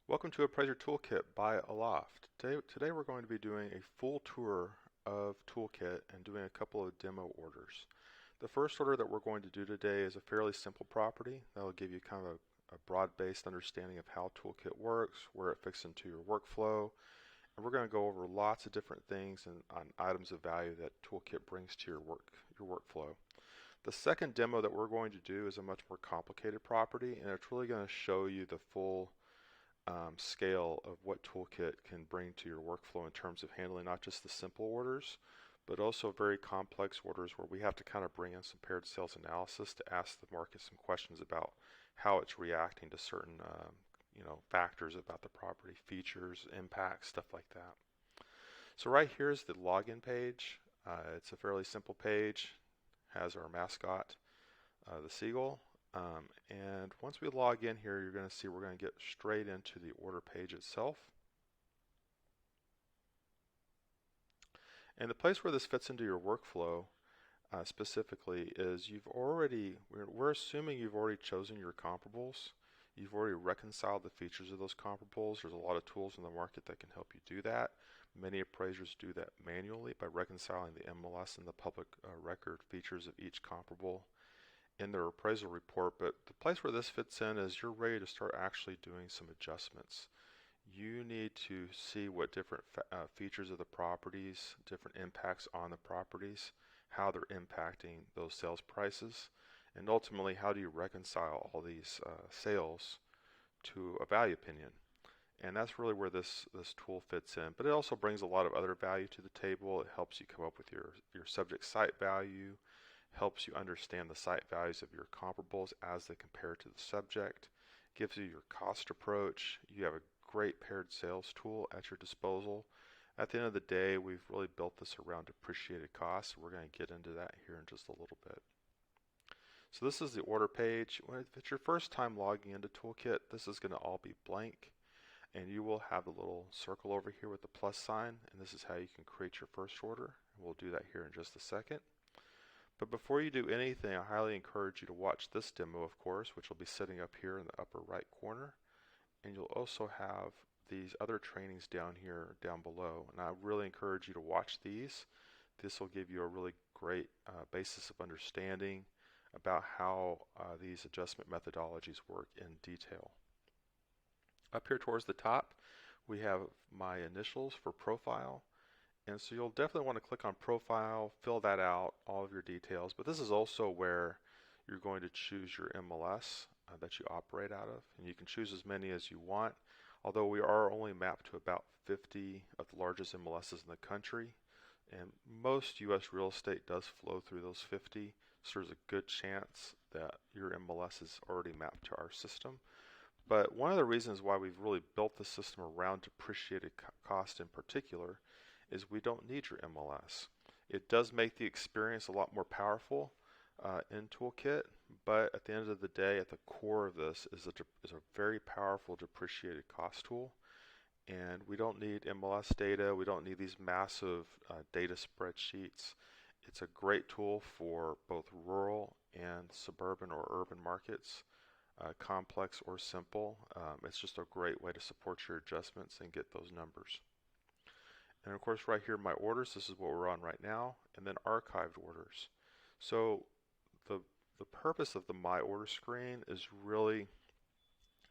Welcome to Appraiser Toolkit by Aloft. Today we're going to be doing a full tour of Toolkit and doing a couple of demo orders. The first order that we're going to do today is a fairly simple property that will give you kind of a broad-based understanding of how Toolkit works, where it fits into your workflow, and we're going to go over lots of different things and on items of value that Toolkit brings to your workflow. The second demo that we're going to do is a much more complicated property, and it's really going to show you the full scale of what Toolkit can bring to your workflow in terms of handling not just the simple orders, but also very complex orders where we have to kind of bring in some paired sales analysis to ask the market some questions about how it's reacting to certain factors about the property, features, impacts, stuff like that. So right here is the login page. It's a fairly simple page, has our mascot, the seagull. And once we log in here, you're going to see we're going to get straight into the order page itself. And the place where this fits into your workflow specifically is we're assuming you've already chosen your comparables. You've already reconciled the features of those comparables. There's a lot of tools in the market that can help you do that. Many appraisers do that manually by reconciling the MLS and the public record features of each comparable in their appraisal report, but the place where this fits in is you're ready to start actually doing some adjustments. You need to see what different features of the properties, different impacts on the properties, how they're impacting those sales prices, and ultimately how do you reconcile all these sales to a value opinion. And that's really where this tool fits in. But it also brings a lot of other value to the table. It helps you come up with your subject site value, helps you understand the site values of your comparables as they compare to the subject, gives you your cost approach. You have a great paired sales tool at your disposal. At the end of the day, we've really built this around depreciated costs. We're going to get into that here in just a little bit. So this is the order page. If it's your first time logging into Toolkit, this is going to all be blank, and you will have a little circle over here with the plus sign, and this is how you can create your first order. We'll do that here in just a second. But before you do anything, I highly encourage you to watch this demo, of course, which will be sitting up here in the upper right corner. And you'll also have these other trainings down here, down below. And I really encourage you to watch these. This will give you a really great basis of understanding about how these adjustment methodologies work in detail. Up here towards the top, we have my initials for profile. And so you'll definitely want to click on profile, fill that out, all of your details, but this is also where you're going to choose your MLS that you operate out of, and you can choose as many as you want, although we are only mapped to about 50 of the largest MLSs in the country, and most US real estate does flow through those 50, so there's a good chance that your MLS is already mapped to our system. But one of the reasons why we've really built the system around depreciated cost in particular is we don't need your MLS. It does make the experience a lot more powerful in Toolkit, but at the end of the day, at the core of this is a very powerful depreciated cost tool, and we don't need MLS data. We don't need these massive data spreadsheets. It's a great tool for both rural and suburban or urban markets, complex or simple. It's just a great way to support your adjustments and get those numbers. And of course right here, my orders, this is what we're on right now, and then archived orders. So the purpose of the My Order screen is really,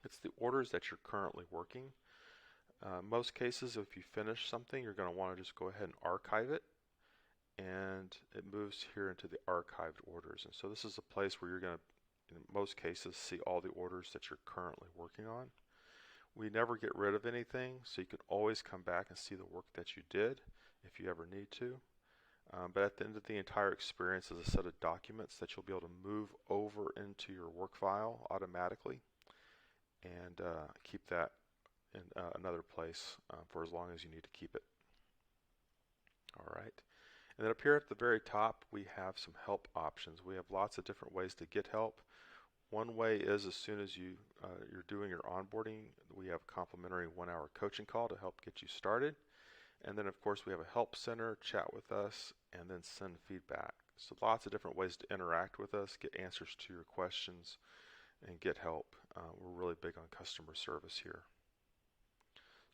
it's the orders that you're currently working. Most cases, if you finish something, you're going to want to just go ahead and archive it, and it moves here into the archived orders. And so this is a place where you're going to, in most cases, see all the orders that you're currently working on. We never get rid of anything, so you can always come back and see the work that you did if you ever need to. But at the end of the entire experience is a set of documents that you'll be able to move over into your work file automatically and keep that in another place for as long as you need to keep it. All right. And then up here at the very top, we have some help options. We have lots of different ways to get help. One way is as soon as you're doing your onboarding, we have a complimentary 1-hour coaching call to help get you started. And then of course we have a help center, chat with us, and then send feedback. So lots of different ways to interact with us, get answers to your questions, and get help. We're really big on customer service here.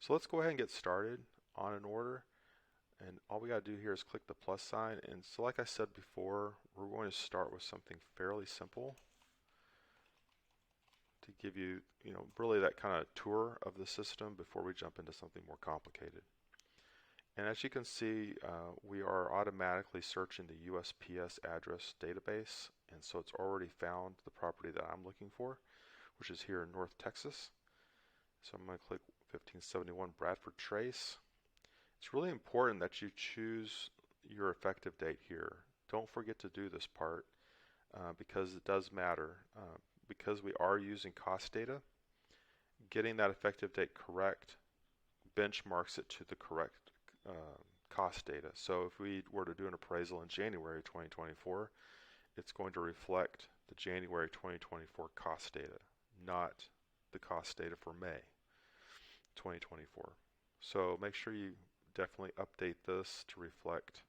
So let's go ahead and get started on an order. And all we got to do here is click the plus sign. And so like I said before, we're going to start with something fairly simple to give you, really that kind of tour of the system before we jump into something more complicated. And as you can see, we are automatically searching the USPS address database, and so it's already found the property that I'm looking for, which is here in North Texas. So I'm going to click 1571 Bradford Trace. It's really important that you choose your effective date here. Don't forget to do this part because it does matter. Because we are using cost data, getting that effective date correct benchmarks it to the correct cost data. So if we were to do an appraisal in January 2024, it's going to reflect the January 2024 cost data, not the cost data for May 2024. So make sure you definitely update this to reflect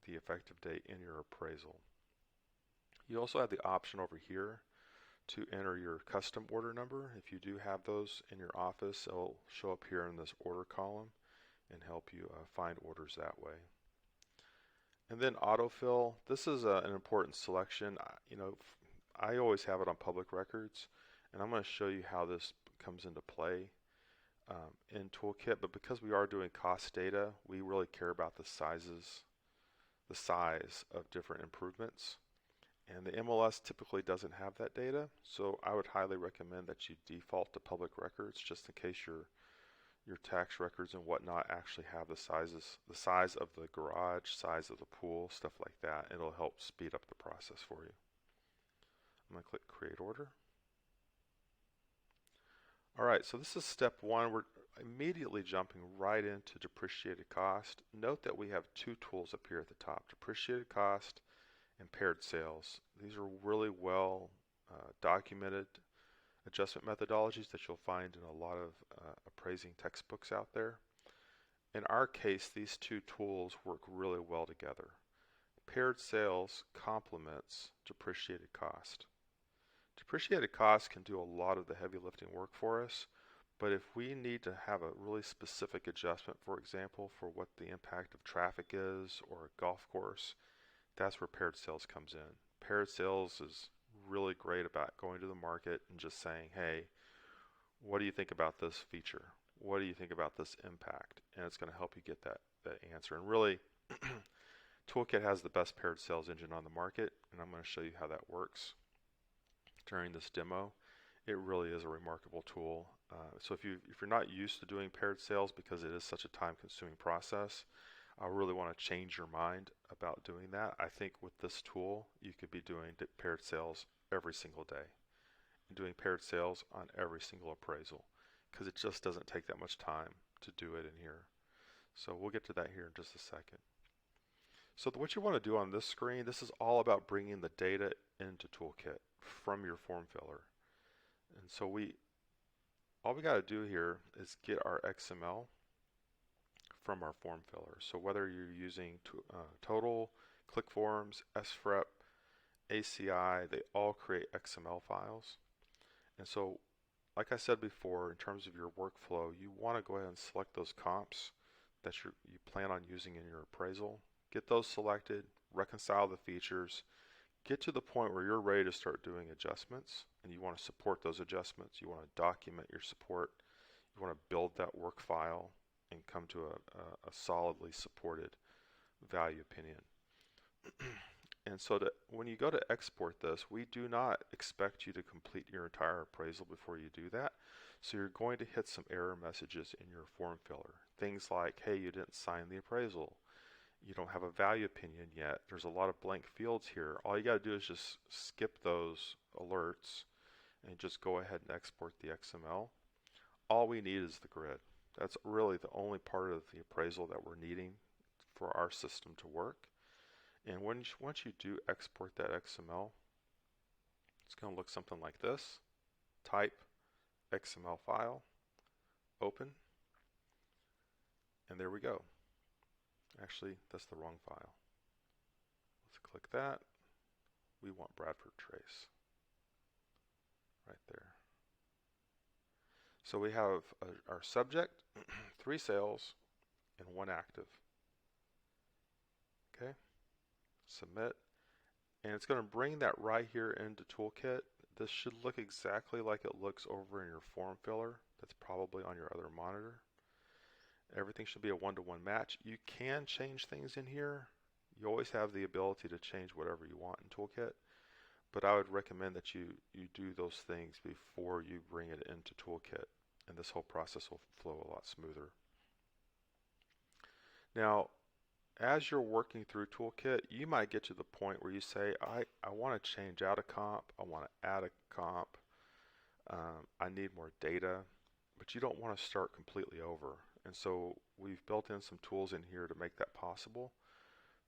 the effective date in your appraisal. You also have the option over here to enter your custom order number. If you do have those in your office, it'll show up here in this order column and help you find orders that way. And then autofill. This is an important selection. I always have it on public records, and I'm going to show you how this comes into play in Toolkit. But because we are doing cost data, we really care about the size of different improvements. And the MLS typically doesn't have that data, so I would highly recommend that you default to public records just in case your tax records and whatnot actually have the size of the garage, size of the pool, stuff like that. It'll help speed up the process for you. I'm going to click Create Order. Alright, so this is step one. We're immediately jumping right into depreciated cost. Note that we have two tools up here at the top, depreciated cost and paired sales. These are really well documented adjustment methodologies that you'll find in a lot of appraising textbooks out there. In our case, these two tools work really well together. Paired sales complements depreciated cost. Depreciated cost can do a lot of the heavy lifting work for us, but if we need to have a really specific adjustment, for example, for what the impact of traffic is or a golf course, that's where paired sales comes in. Paired sales is really great about going to the market and just saying, hey, what do you think about this feature? What do you think about this impact? And it's going to help you get that answer. And really, Toolkit has the best paired sales engine on the market, and I'm going to show you how that works during this demo. It really is a remarkable tool. So if you're not used to doing paired sales because it is such a time-consuming process, I really want to change your mind about doing that. I think with this tool, you could be doing paired sales every single day and doing paired sales on every single appraisal because it just doesn't take that much time to do it in here. So we'll get to that here in just a second. So what you want to do on this screen, this is all about bringing the data into Toolkit from your form filler. And so all we got to do here is get our XML from our form filler. So whether you're using Total, ClickForms, SFREP, ACI, they all create XML files. And so, like I said before, in terms of your workflow, you want to go ahead and select those comps that you plan on using in your appraisal. Get those selected, reconcile the features, get to the point where you're ready to start doing adjustments, and you want to support those adjustments. You want to document your support. You want to build that work file and come to a solidly supported value opinion. And so when you go to export this, we do not expect you to complete your entire appraisal before you do that. So you're going to hit some error messages in your form filler. Things like, hey, you didn't sign the appraisal. You don't have a value opinion yet. There's a lot of blank fields here. All you got to do is just skip those alerts and just go ahead and export the XML. All we need is the grid. That's really the only part of the appraisal that we're needing for our system to work. And once you do export that XML, it's going to look something like this. Type XML file, open, and there we go. Actually, that's the wrong file. Let's click that. We want Bradford Trace right there. So we have our subject, 3 sales, and 1 active. Okay, submit. And it's going to bring that right here into Toolkit. This should look exactly like it looks over in your form filler. That's probably on your other monitor. Everything should be a one-to-one match. You can change things in here. You always have the ability to change whatever you want in Toolkit, but I would recommend that you do those things before you bring it into Toolkit, and this whole process will flow a lot smoother. Now, as you're working through Toolkit, you might get to the point where you say, I want to change out a comp, I want to add a comp, I need more data, but you don't want to start completely over. And so we've built in some tools in here to make that possible.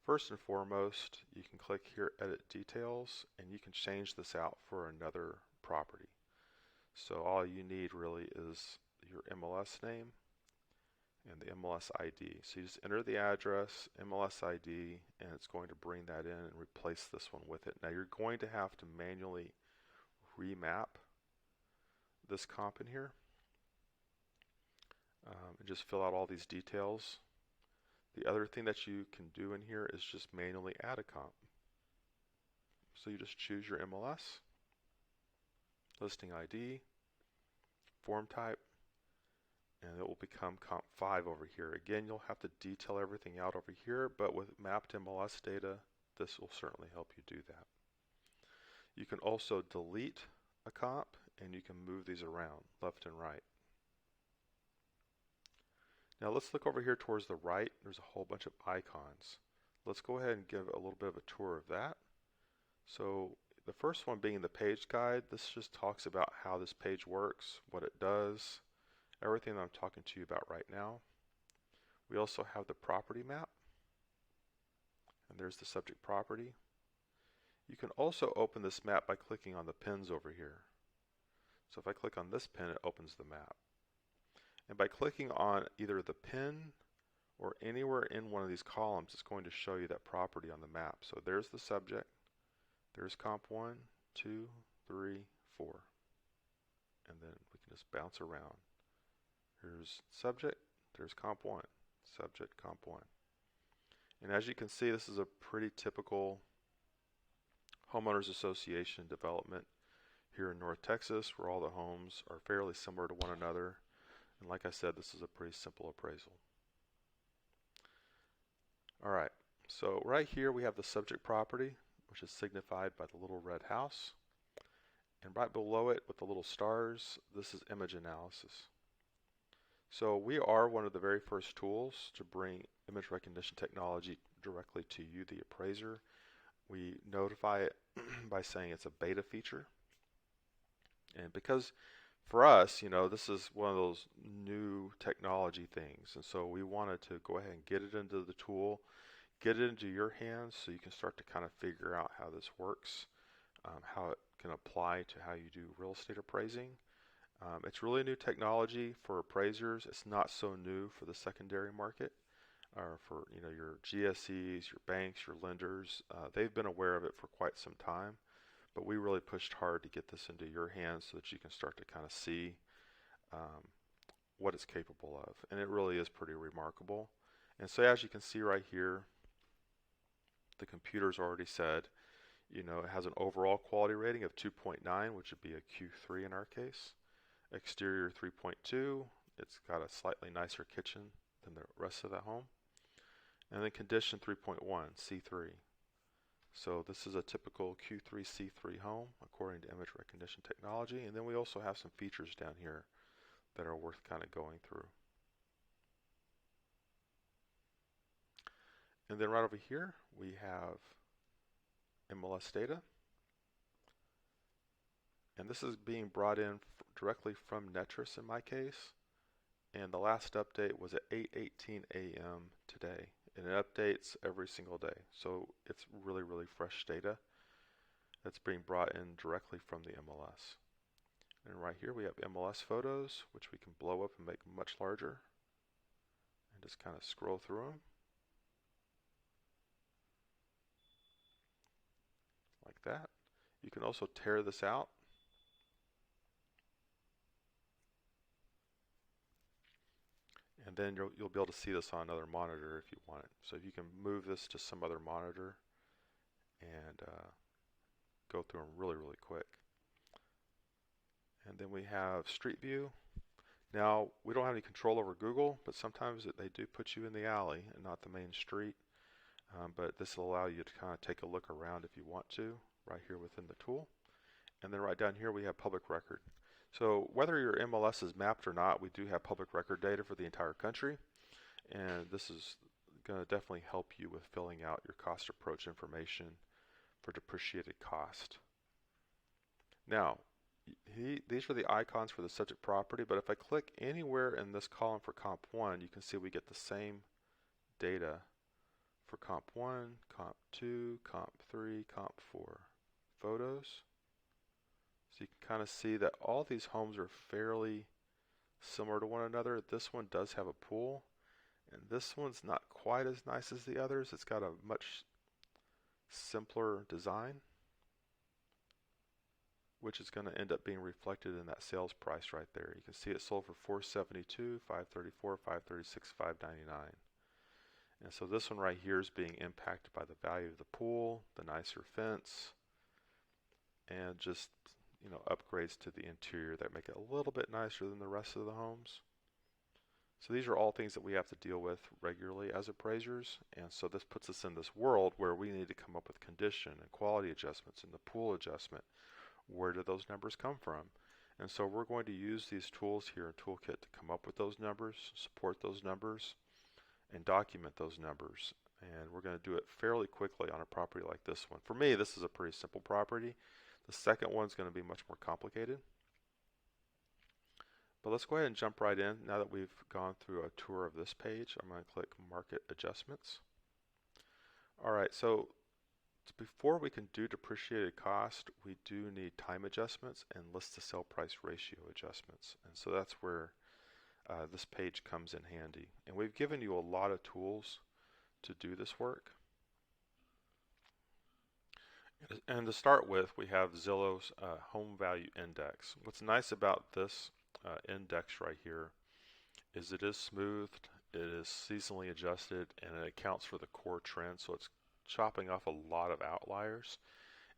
First and foremost, you can click here, Edit Details, and you can change this out for another property. So all you need really is your MLS name and the MLS ID. So you just enter the address, MLS ID, and it's going to bring that in and replace this one with it. Now you're going to have to manually remap this comp in here and just fill out all these details. The other thing that you can do in here is just manually add a comp. So you just choose your MLS, listing ID, form type, and it will become comp 5 over here. Again, you'll have to detail everything out over here, but with mapped MLS data, this will certainly help you do that. You can also delete a comp, and you can move these around left and right. Now let's look over here towards the right. There's a whole bunch of icons. Let's go ahead and give a little bit of a tour of that. So the first one being the page guide. This just talks about how this page works, what it does, everything that I'm talking to you about right now. We also have the property map, and there's the subject property. You can also open this map by clicking on the pins over here. So if I click on this pin, it opens the map. And by clicking on either the pin or anywhere in one of these columns, it's going to show you that property on the map. So there's the subject, there's comp 1, 2, 3, 4. And then we can just bounce around. Here's subject, there's comp 1, subject, comp 1. And as you can see, this is a pretty typical homeowners association development here in North Texas, where all the homes are fairly similar to one another. And like I said, this is a pretty simple appraisal. Alright, so right here we have the subject property, which is signified by the little red house. And right below it with the little stars, this is image analysis. So we are one of the very first tools to bring image recognition technology directly to you, the appraiser. We notify it by saying it's a beta feature. And because for us, you know, this is one of those new technology things, and so we wanted to go ahead and get it into the tool, get it into your hands so you can start to kind of figure out how this works, how it can apply to how you do real estate appraising. It's really new technology for appraisers. It's not so new for the secondary market, or for your GSEs, your banks, your lenders. They've been aware of it for quite some time. But we really pushed hard to get this into your hands so that you can start to kind of see what it's capable of. And it really is pretty remarkable. And so as you can see right here, the computer's already said, it has an overall quality rating of 2.9, which would be a Q3 in our case. Exterior 3.2, it's got a slightly nicer kitchen than the rest of the home. And then condition 3.1, C3. So this is a typical Q3 C3 home according to image recognition technology. And then we also have some features down here that are worth kind of going through. And then right over here we have MLS data. And this is being brought in directly from Netris in my case. And the last update was at 8:18 a.m. today. And it updates every single day. So it's really, really fresh data that's being brought in directly from the MLS. And right here we have MLS photos, which we can blow up and make much larger. And just kind of scroll through them. Like that. You can also tear this out. And then you'll be able to see this on another monitor if you want it. So if you can move this to some other monitor and go through them really, really quick. And then we have Street View. Now, we don't have any control over Google, but sometimes they do put you in the alley and not the main street. But this will allow you to kind of take a look around if you want to, right here within the tool. And then right down here we have public record. So whether your MLS is mapped or not, we do have public record data for the entire country. And this is going to definitely help you with filling out your cost approach information for depreciated cost. Now, these are the icons for the subject property, but if I click anywhere in this column for Comp 1, you can see we get the same data for Comp 1, Comp 2, Comp 3, Comp 4. Photos. So you can kind of see that all these homes are fairly similar to one another. This one does have a pool, and this one's not quite as nice as the others. It's got a much simpler design, which is going to end up being reflected in that sales price right there. You can see it sold for $472, $534, $536, $599. And so this one right here is being impacted by the value of the pool, the nicer fence, and just upgrades to the interior that make it a little bit nicer than the rest of the homes. So these are all things that we have to deal with regularly as appraisers, and so this puts us in this world where we need to come up with condition and quality adjustments and the pool adjustment. Where do those numbers come from? And so we're going to use these tools here in Toolkit to come up with those numbers, support those numbers, and document those numbers. And we're going to do it fairly quickly on a property like this one. For me, this is a pretty simple property. The second one's going to be much more complicated. But let's go ahead and jump right in. Now that we've gone through a tour of this page, I'm going to click Market Adjustments. Alright, so before we can do depreciated cost, we do need time adjustments and list to sell price ratio adjustments. And so that's where this page comes in handy. And we've given you a lot of tools to do this work. And to start with, we have Zillow's Home Value Index. What's nice about this index right here is it is smoothed, it is seasonally adjusted, and it accounts for the core trend, so it's chopping off a lot of outliers,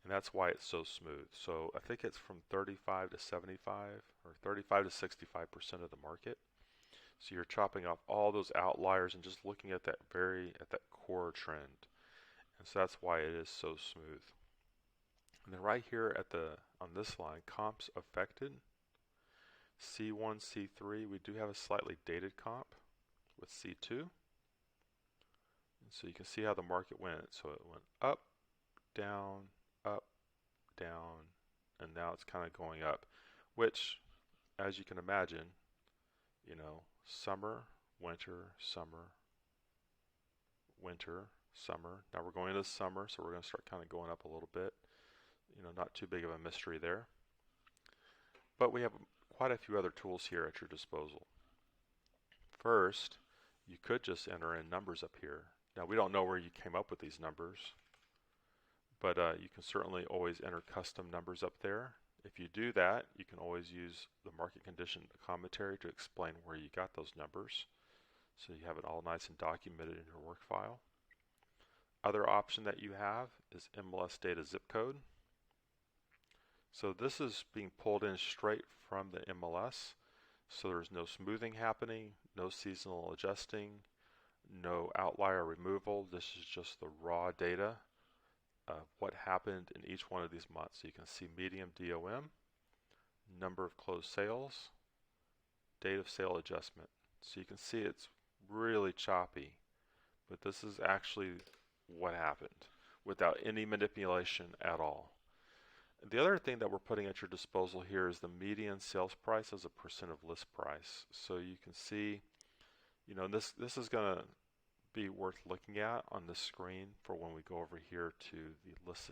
and that's why it's so smooth. So I think it's from 35 to 75 or 35 to 65% of the market. So you're chopping off all those outliers and just looking at that core trend, and so that's why it is so smooth. And then right here on this line, comps affected, C1, C3, we do have a slightly dated comp with C2. And so you can see how the market went. So it went up, down, and now it's kind of going up, which, as you can imagine, summer, winter, summer, winter, summer. Now we're going into summer, so we're going to start kind of going up a little bit. Not too big of a mystery there. But we have quite a few other tools here at your disposal. First, you could just enter in numbers up here. Now we don't know where you came up with these numbers, but you can certainly always enter custom numbers up there. If you do that, you can always use the market condition commentary to explain where you got those numbers, so you have it all nice and documented in your work file. Other option that you have is MLS data zip code. So this is being pulled in straight from the MLS, so there's no smoothing happening, no seasonal adjusting, no outlier removal. This is just the raw data of what happened in each one of these months. So you can see medium DOM, number of closed sales, date of sale adjustment. So you can see it's really choppy, but this is actually what happened without any manipulation at all. The other thing that we're putting at your disposal here is the median sales price as a percent of list price. So you can see, this is going to be worth looking at on this screen for when we go over here to the list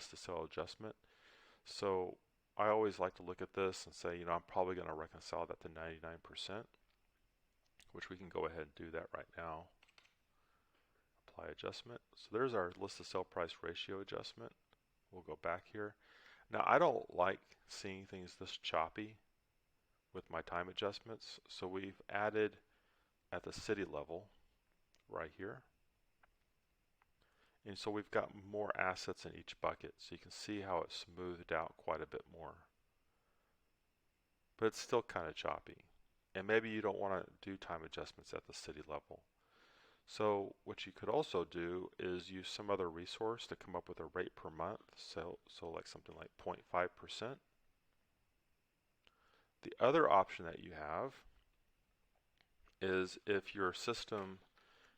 to sell adjustment. So I always like to look at this and say, I'm probably going to reconcile that to 99%, which we can go ahead and do that right now. Apply adjustment. So there's our list to sell price ratio adjustment. We'll go back here. Now I don't like seeing things this choppy with my time adjustments, so we've added at the city level right here. And so we've got more assets in each bucket, so you can see how it's smoothed out quite a bit more. But it's still kind of choppy. And maybe you don't want to do time adjustments at the city level. So what you could also do is use some other resource to come up with a rate per month. So like something like 0.5%. The other option that you have is if your system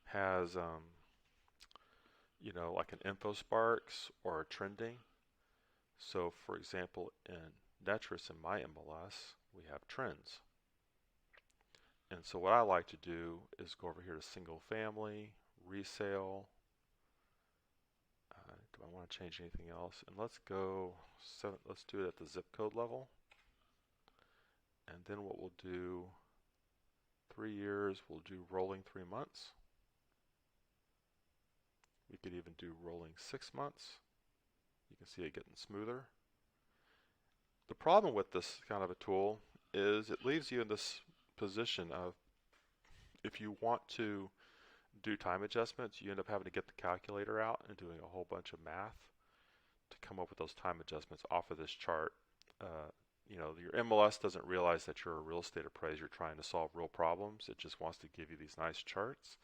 has you know, like an InfoSparks or a trending. So for example, in Netris in my MLS, we have trends. And so what I like to do is go over here to single family, resale. Do I want to change anything else? And let's do it at the zip code level. And then what we'll do, 3 years, we'll do rolling 3 months. We could even do rolling 6 months. You can see it getting smoother. The problem with this kind of a tool is it leaves you in this position of, if you want to do time adjustments, you end up having to get the calculator out and doing a whole bunch of math to come up with those time adjustments off of this chart. You know, your MLS doesn't realize that you're a real estate appraiser trying to solve real problems. It just wants to give you these nice charts.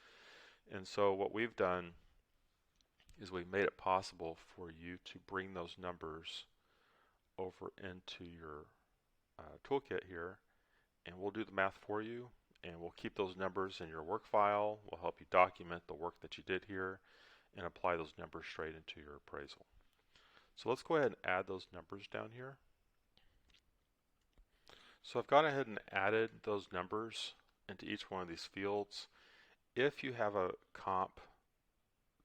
And so what we've done is we've made it possible for you to bring those numbers over into your toolkit here, and we'll do the math for you, and we'll keep those numbers in your work file. We'll help you document the work that you did here and apply those numbers straight into your appraisal. So let's go ahead and add those numbers down here. So I've gone ahead and added those numbers into each one of these fields. If you have a comp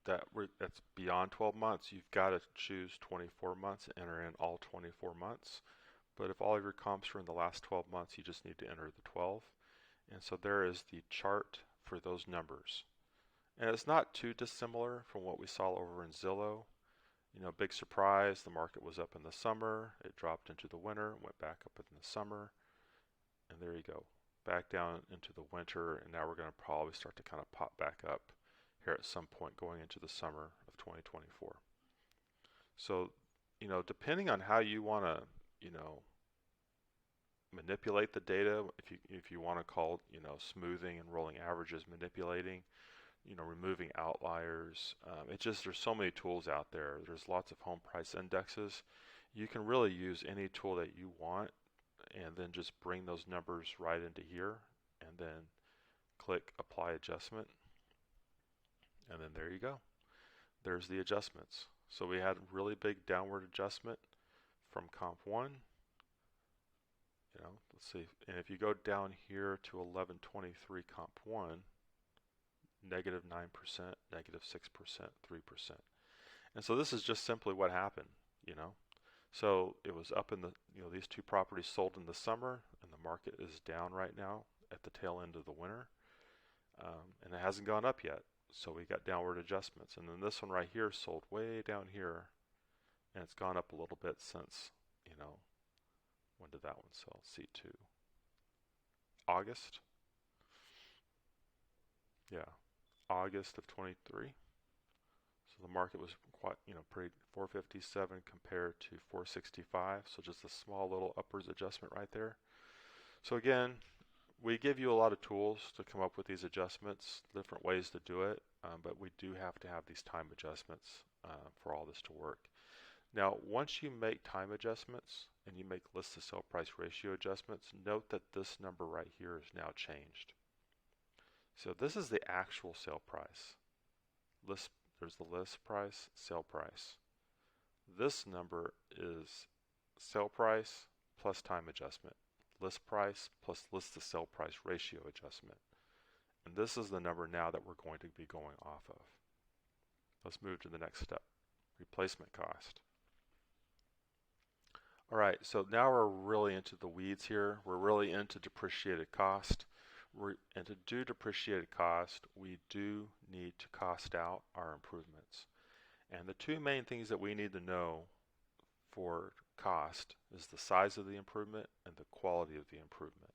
that's beyond 12 months, you've got to choose 24 months and enter in all 24 months. But if all of your comps are in the last 12 months, you just need to enter the 12. And so there is the chart for those numbers. And it's not too dissimilar from what we saw over in Zillow. You know, big surprise, the market was up in the summer, it dropped into the winter, went back up in the summer, and there you go, back down into the winter, and now we're going to probably start to kind of pop back up here at some point going into the summer of 2024. So, you know, depending on how you want to, you know, manipulate the data, if you want to call, you know, smoothing and rolling averages manipulating, you know, removing outliers, there's so many tools out there. There's lots of home price indexes. You can really use any tool that you want and then just bring those numbers right into here and then click apply adjustment, and then there you go. There's the adjustments. So we had a really big downward adjustment from comp 1. You know, let's see, and if you go down here to 1123 comp 1, negative 9%, negative 6%, 3%. And so this is just simply what happened, you know. So it was up in the, you know, these two properties sold in the summer, and the market is down right now at the tail end of the winter, and it hasn't gone up yet. So we got downward adjustments. And then this one right here sold way down here, and it's gone up a little bit since, you know, when did that one sell? C2. August? Yeah, August of 23. So the market was quite, you know, pretty 457 compared to 465. So just a small little upwards adjustment right there. So again, we give you a lot of tools to come up with these adjustments, different ways to do it, but we do have to have these time adjustments for all this to work. Now, once you make time adjustments and you make list to sale price ratio adjustments, note that this number right here is now changed. So this is the actual sale price. There's the list price, sale price. This number is sale price plus time adjustment, list price plus list to sale price ratio adjustment. And this is the number now that we're going to be going off of. Let's move to the next step, replacement cost. All right, so now we're really into the weeds here. We're really into depreciated cost. And to do depreciated cost, we do need to cost out our improvements. And the two main things that we need to know for cost is the size of the improvement and the quality of the improvement.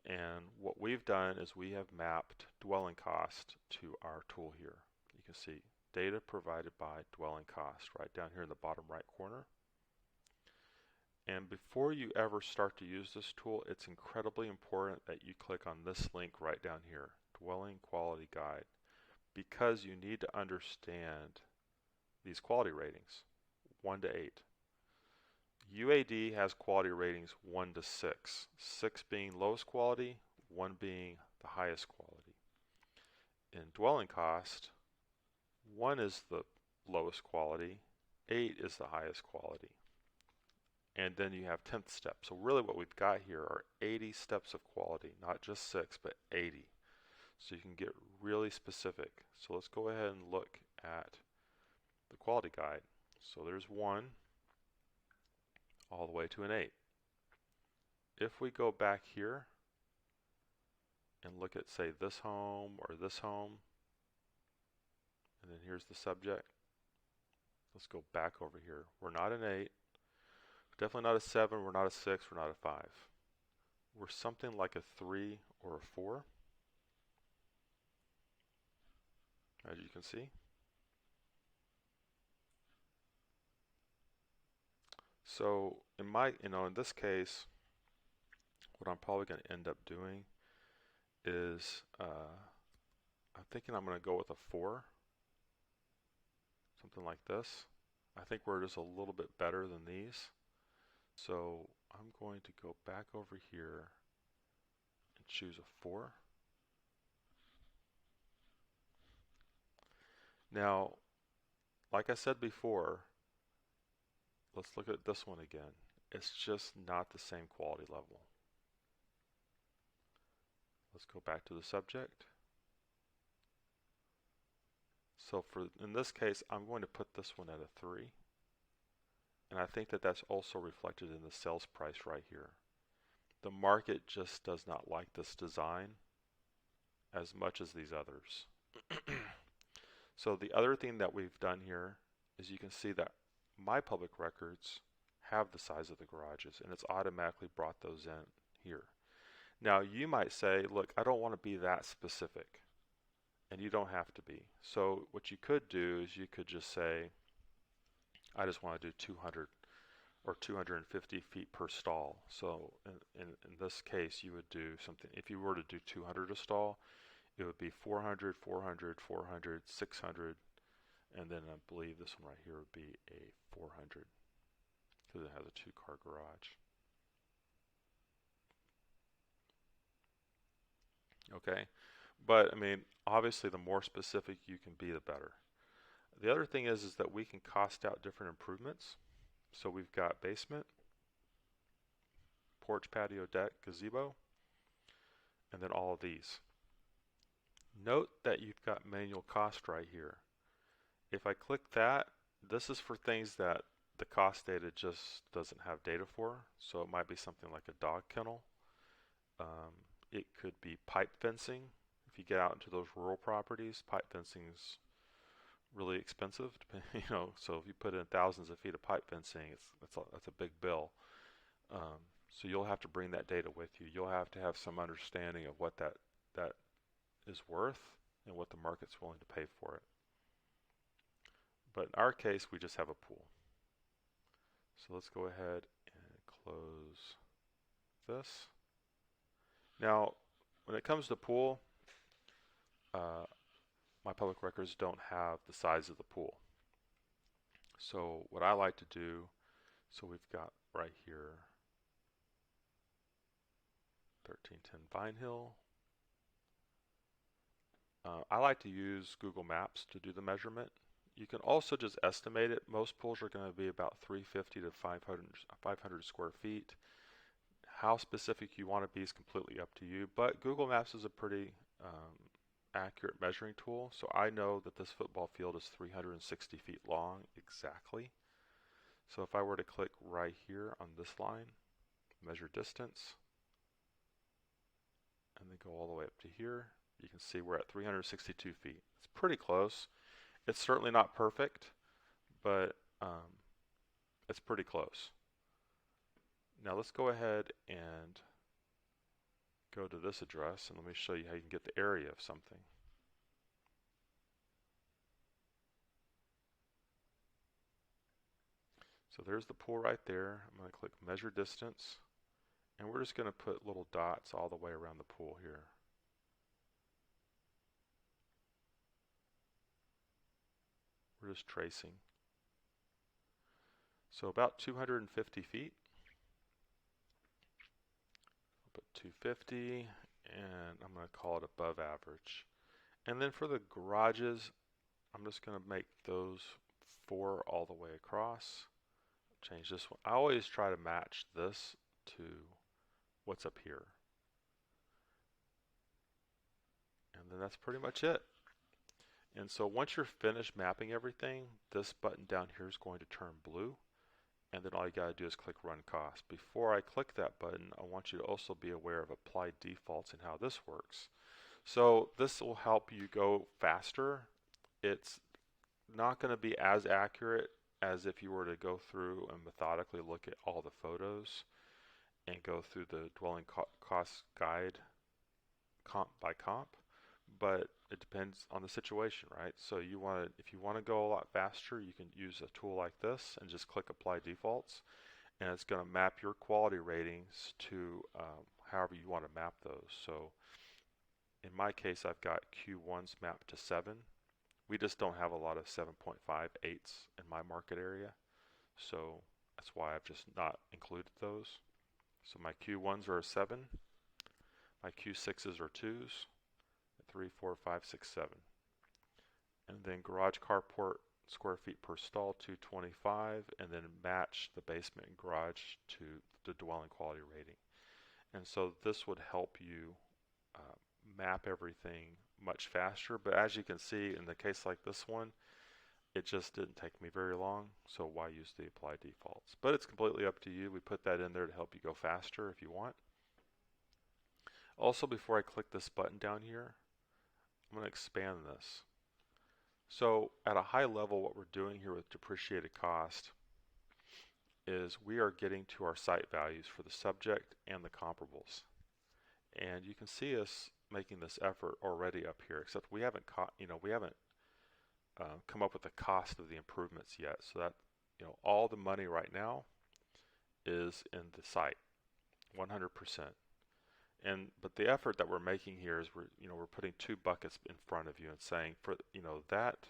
And what we've done is we have mapped dwelling cost to our tool here. You can see data provided by dwelling cost right down here in the bottom right corner. And before you ever start to use this tool, it's incredibly important that you click on this link right down here, Dwelling Quality Guide, because you need to understand these quality ratings, 1 to 8. UAD has quality ratings 1 to 6, 6 being lowest quality, 1 being the highest quality. In dwelling cost, 1 is the lowest quality, 8 is the highest quality. And then you have 10th step. So really what we've got here are 80 steps of quality, not just 6, but 80. So you can get really specific. So let's go ahead and look at the quality guide. So there's 1 all the way to an 8. If we go back here and look at, say, this home or this home, and then here's the subject. Let's go back over here. We're not an 8. Definitely not a 7. We're not a 6. We're not a 5. We're something like a 3 or a 4, as you can see. So in this case, what I'm probably going to end up doing is I'm thinking I'm going to go with a 4, something like this. I think we're just a little bit better than these. So I'm going to go back over here and choose a 4. Now, like I said before, let's look at this one again. It's just not the same quality level. Let's go back to the subject. So in this case, I'm going to put this one at a 3. And I think that that's also reflected in the sales price right here. The market just does not like this design as much as these others. So the other thing that we've done here is you can see that my public records have the size of the garages, and it's automatically brought those in here. Now you might say, look, I don't want to be that specific, and you don't have to be. So what you could do is you could just say, I just want to do 200 or 250 feet per stall. So in this case, you would do something, if you were to do 200 a stall, it would be 400, 400, 400, 600, and then I believe this one right here would be a 400 because it has a 2-car garage. Okay, but I mean, obviously the more specific you can be, the better. The other thing is that we can cost out different improvements. So we've got basement, porch, patio, deck, gazebo, and then all of these. Note that you've got manual cost right here. If I click that, this is for things that the cost data just doesn't have data for. So it might be something like a dog kennel. It could be pipe fencing. If you get out into those rural properties, pipe fencing is really expensive. So if you put in thousands of feet of pipe fencing, that's a big bill. So you'll have to bring that data with you. You'll have to have some understanding of what that is worth and what the market's willing to pay for it. But in our case, we just have a pool. So let's go ahead and close this. Now, when it comes to pool, my public records don't have the size of the pool. So what I like to do, so we've got right here 1310 Vine Hill. I like to use Google Maps to do the measurement. You can also just estimate it. Most pools are going to be about 350 to 500 square feet. How specific you want to be is completely up to you, but Google Maps is a pretty accurate measuring tool. So I know that this football field is 360 feet long exactly. So if I were to click right here on this line, measure distance, and then go all the way up to here, you can see we're at 362 feet. It's pretty close. It's certainly not perfect, but it's pretty close. Now let's go ahead and go to this address and let me show you how you can get the area of something. So there's the pool right there. I'm going to click measure distance, and we're just going to put little dots all the way around the pool here. We're just tracing. So about 250 feet. I'll put 250, and I'm going to call it above average. And then for the garages, I'm just going to make those 4 all the way across. Change this one. I always try to match this to what's up here. And then that's pretty much it. And so once you're finished mapping everything, this button down here is going to turn blue. And then all you got to do is click Run Cost. Before I click that button, I want you to also be aware of applied defaults and how this works. So this will help you go faster. It's not going to be as accurate as if you were to go through and methodically look at all the photos and go through the dwelling cost guide comp by comp, but it depends on the situation, right? So if you want to go a lot faster, you can use a tool like this and just click Apply Defaults, and it's going to map your quality ratings to however you want to map those. So in my case, I've got Q1s mapped to 7. We just don't have a lot of 7.58s in my market area, so that's why I've just not included those. So my Q1s are a 7, my Q6s are 2s, 3, 4, 5, 6, 7. And then garage carport square feet per stall 225, and then match the basement and garage to the dwelling quality rating. And so this would help you map everything much faster, but as you can see in the case like this one, it just didn't take me very long, so why use the apply defaults? But it's completely up to you. We put that in there to help you go faster if you want. Also, before I click this button down here, I'm going to expand this. So at a high level, what we're doing here with depreciated cost is we are getting to our site values for the subject and the comparables. And you can see us making this effort already up here, except we haven't come up with the cost of the improvements yet. So that, all the money right now is in the site, 100%. But the effort that we're making here is we're putting 2 buckets in front of you and saying for that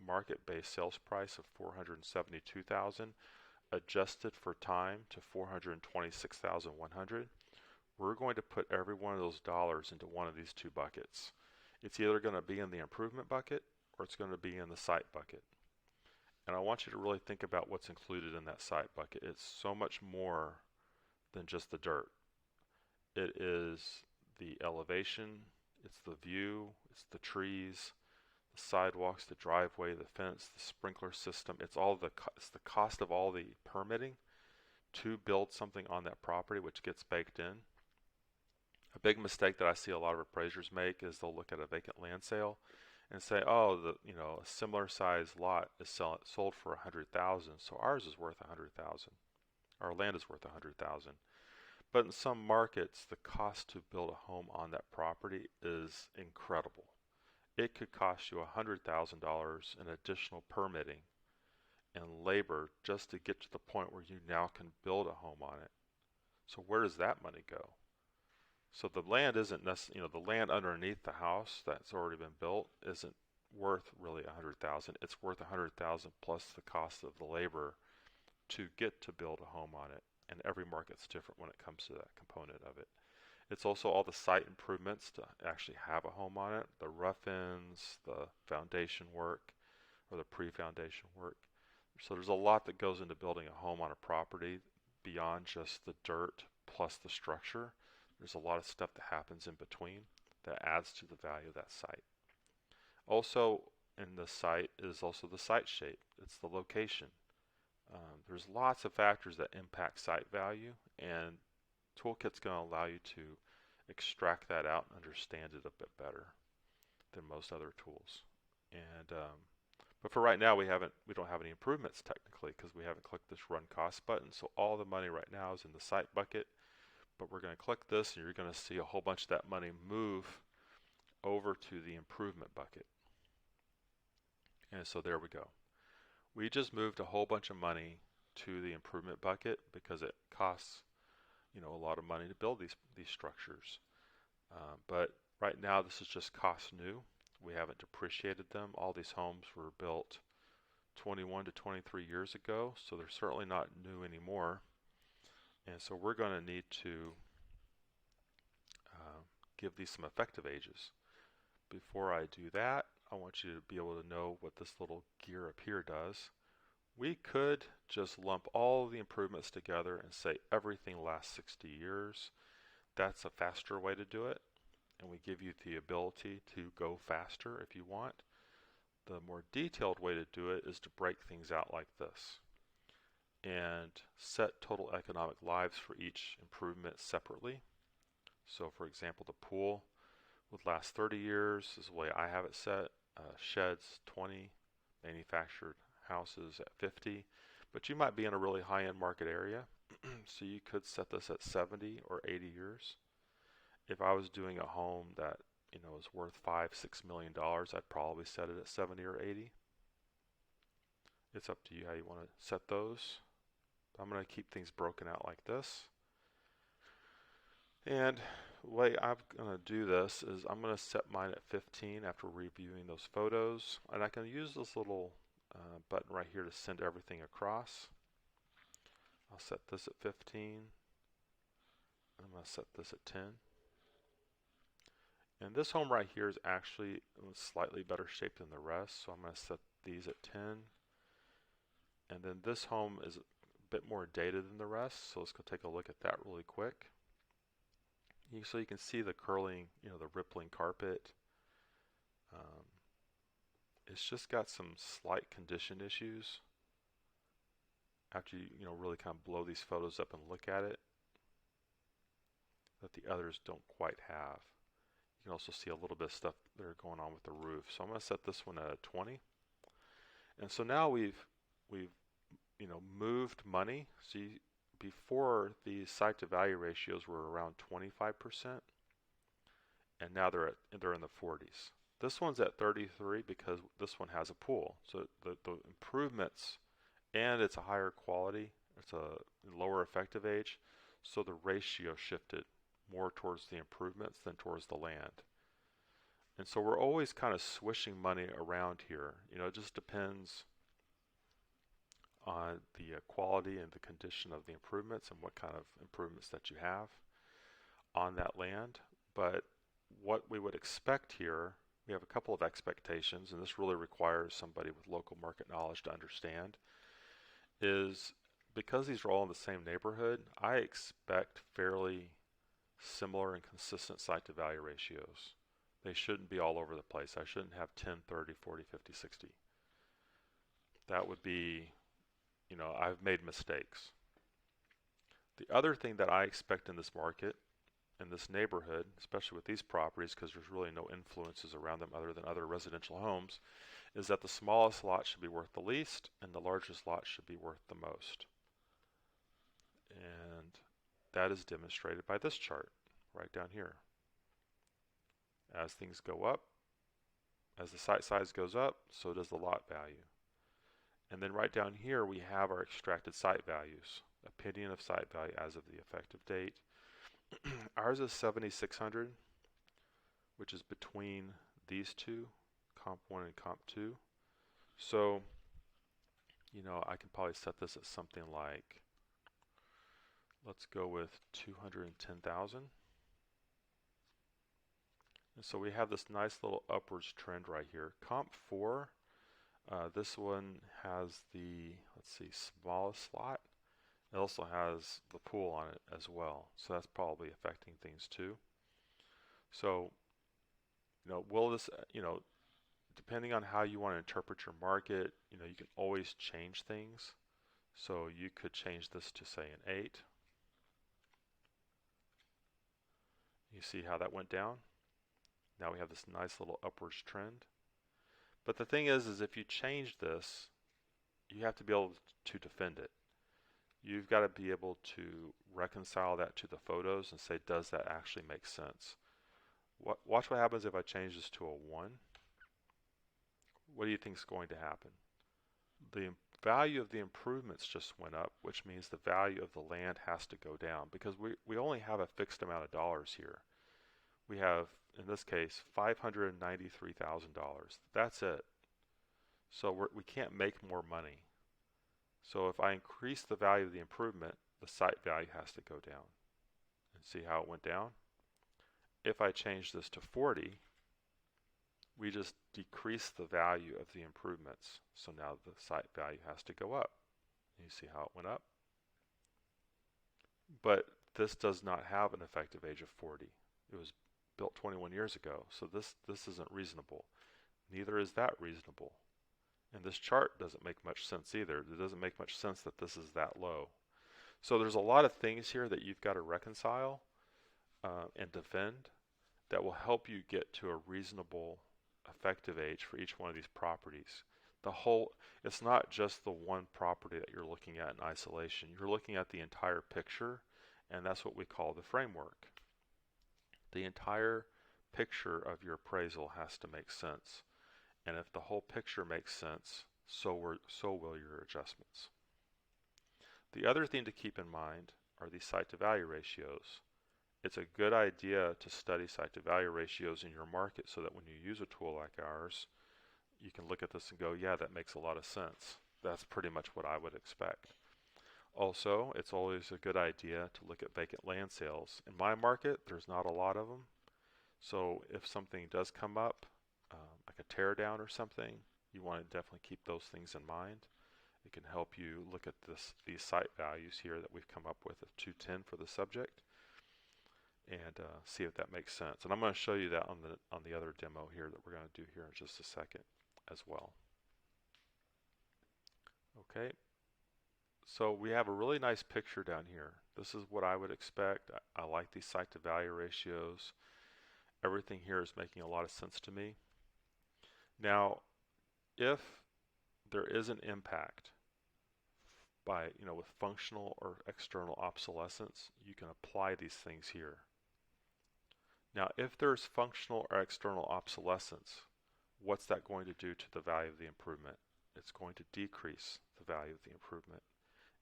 market-based sales price of 472,000 adjusted for time to 426,100. We're going to put every one of those dollars into one of these 2 buckets. It's either going to be in the improvement bucket or it's going to be in the site bucket. And I want you to really think about what's included in that site bucket. It's so much more than just the dirt. It is the elevation, it's the view, it's the trees, the sidewalks, the driveway, the fence, the sprinkler system. It's the cost of all the permitting to build something on that property, which gets baked in. A big mistake that I see a lot of appraisers make is they'll look at a vacant land sale and say, oh, a similar size lot is sold for 100,000, so ours is worth 100,000. Our land is worth 100,000. But in some markets, the cost to build a home on that property is incredible. It could cost you $100,000 in additional permitting and labor just to get to the point where you now can build a home on it. So where does that money go? So the land isn't necessarily, the land underneath the house that's already been built isn't worth really 100,000. It's worth 100,000 plus the cost of the labor to get to build a home on it. And every market's different when it comes to that component of it. It's also all the site improvements to actually have a home on it, the rough-ins, the foundation work, or the pre-foundation work. So there's a lot that goes into building a home on a property beyond just the dirt plus the structure. There's a lot of stuff that happens in between that adds to the value of that site. Also in the site is also the site shape. It's the location. There's lots of factors that impact site value, and Toolkit's going to allow you to extract that out and understand it a bit better than most other tools. And but for right now, we don't have any improvements technically because we haven't clicked this Run Cost button. So all the money right now is in the site bucket, but we're going to click this and you're going to see a whole bunch of that money move over to the improvement bucket. And so there we go. We just moved a whole bunch of money to the improvement bucket because it costs, a lot of money to build these structures. But right now this is just cost new. We haven't depreciated them. All these homes were built 21 to 23 years ago, so they're certainly not new anymore. And so we're going to need to give these some effective ages. Before I do that, I want you to be able to know what this little gear up here does. We could just lump all the improvements together and say everything lasts 60 years. That's a faster way to do it, and we give you the ability to go faster if you want. The more detailed way to do it is to break things out like this and set total economic lives for each improvement separately. So for example, the pool would last 30 years is the way I have it set. Sheds 20, manufactured houses at 50, but you might be in a really high-end market area, so you could set this at 70 or 80 years. If I was doing a home that is worth $5-6 million, I'd probably set it at 70 or 80. It's up to you how you want to set those. I'm going to keep things broken out like this. And the way I'm going to do this is I'm going to set mine at 15 after reviewing those photos. And I can use this little button right here to send everything across. I'll set this at 15. I'm going to set this at 10. And this home right here is actually in slightly better shape than the rest, so I'm going to set these at 10. And then this home is a bit more dated than the rest, so let's go take a look at that really quick. So you can see the curling, the rippling carpet. It's just got some slight condition issues after you really kind of blow these photos up and look at it that the others don't quite have. You can also see a little bit of stuff there going on with the roof. So I'm going to set this one at a 20. And so now we've moved money. See, before the site to value ratios were around 25%, and now they're in the 40s. This one's at 33 because this one has a pool. So the improvements, and it's a higher quality, it's a lower effective age, so the ratio shifted more towards the improvements than towards the land. And so we're always kind of swishing money around here. It just depends on the quality and the condition of the improvements and what kind of improvements that you have on that land. But what we would expect here, we have a couple of expectations, and this really requires somebody with local market knowledge to understand, is because these are all in the same neighborhood, I expect fairly similar and consistent site to value ratios. They shouldn't be all over the place. I shouldn't have 10, 30, 40, 50, 60. That would be, I've made mistakes. The other thing that I expect in this market, in this neighborhood, especially with these properties, because there's really no influences around them other than other residential homes, is that the smallest lot should be worth the least and the largest lot should be worth the most. And that is demonstrated by this chart right down here. As things go up, as the site size goes up, so does the lot value. And then right down here we have our extracted site values, opinion of site value as of the effective date. Ours is 7,600, which is between these two, comp 1 and comp 2. So, I can probably set this at something like, let's go with 210,000. And so we have this nice little upwards trend right here. Comp 4, this one has the, smallest lot. It also has the pool on it as well. So that's probably affecting things too. So, will this, depending on how you want to interpret your market, you can always change things. So you could change this to say an 8. You see how that went down? Now we have this nice little upwards trend. But the thing is if you change this, you have to be able to defend it. you've got to be able to reconcile that to the photos and say, does that actually make sense? Watch what happens if I change this to a 1. What do you think is going to happen? The value of the improvements just went up, which means the value of the land has to go down because we only have a fixed amount of dollars here. We have, in this case, $593,000. That's it. So we can't make more money. So if I increase the value of the improvement, the site value has to go down. And see how it went down? If I change this to 40, we just decrease the value of the improvements. So now the site value has to go up. You see how it went up? But this does not have an effective age of 40. It was built 21 years ago, so this isn't reasonable. Neither is that reasonable. And this chart doesn't make much sense either. It doesn't make much sense that this is that low. So there's a lot of things here that you've got to reconcile and defend that will help you get to a reasonable effective age for each one of these properties. It's not just the one property that you're looking at in isolation. You're looking at the entire picture, and that's what we call the framework. The entire picture of your appraisal has to make sense. And if the whole picture makes sense, so will your adjustments. The other thing to keep in mind are these site to value ratios. It's a good idea to study site to value ratios in your market so that when you use a tool like ours, you can look at this and go, yeah, that makes a lot of sense. That's pretty much what I would expect. Also, it's always a good idea to look at vacant land sales. In my market, there's not a lot of them. So if something does come up, like a tear down or something, you want to definitely keep those things in mind. It can help you look at these site values here that we've come up with of 210 for the subject and see if that makes sense. And I'm going to show you that on the other demo here that we're going to do here in just a second as well. Okay, so we have a really nice picture down here. This is what I would expect. I like these site to value ratios. Everything here is making a lot of sense to me. Now, if there is an impact by, with functional or external obsolescence, you can apply these things here. Now, if there's functional or external obsolescence, what's that going to do to the value of the improvement? It's going to decrease the value of the improvement.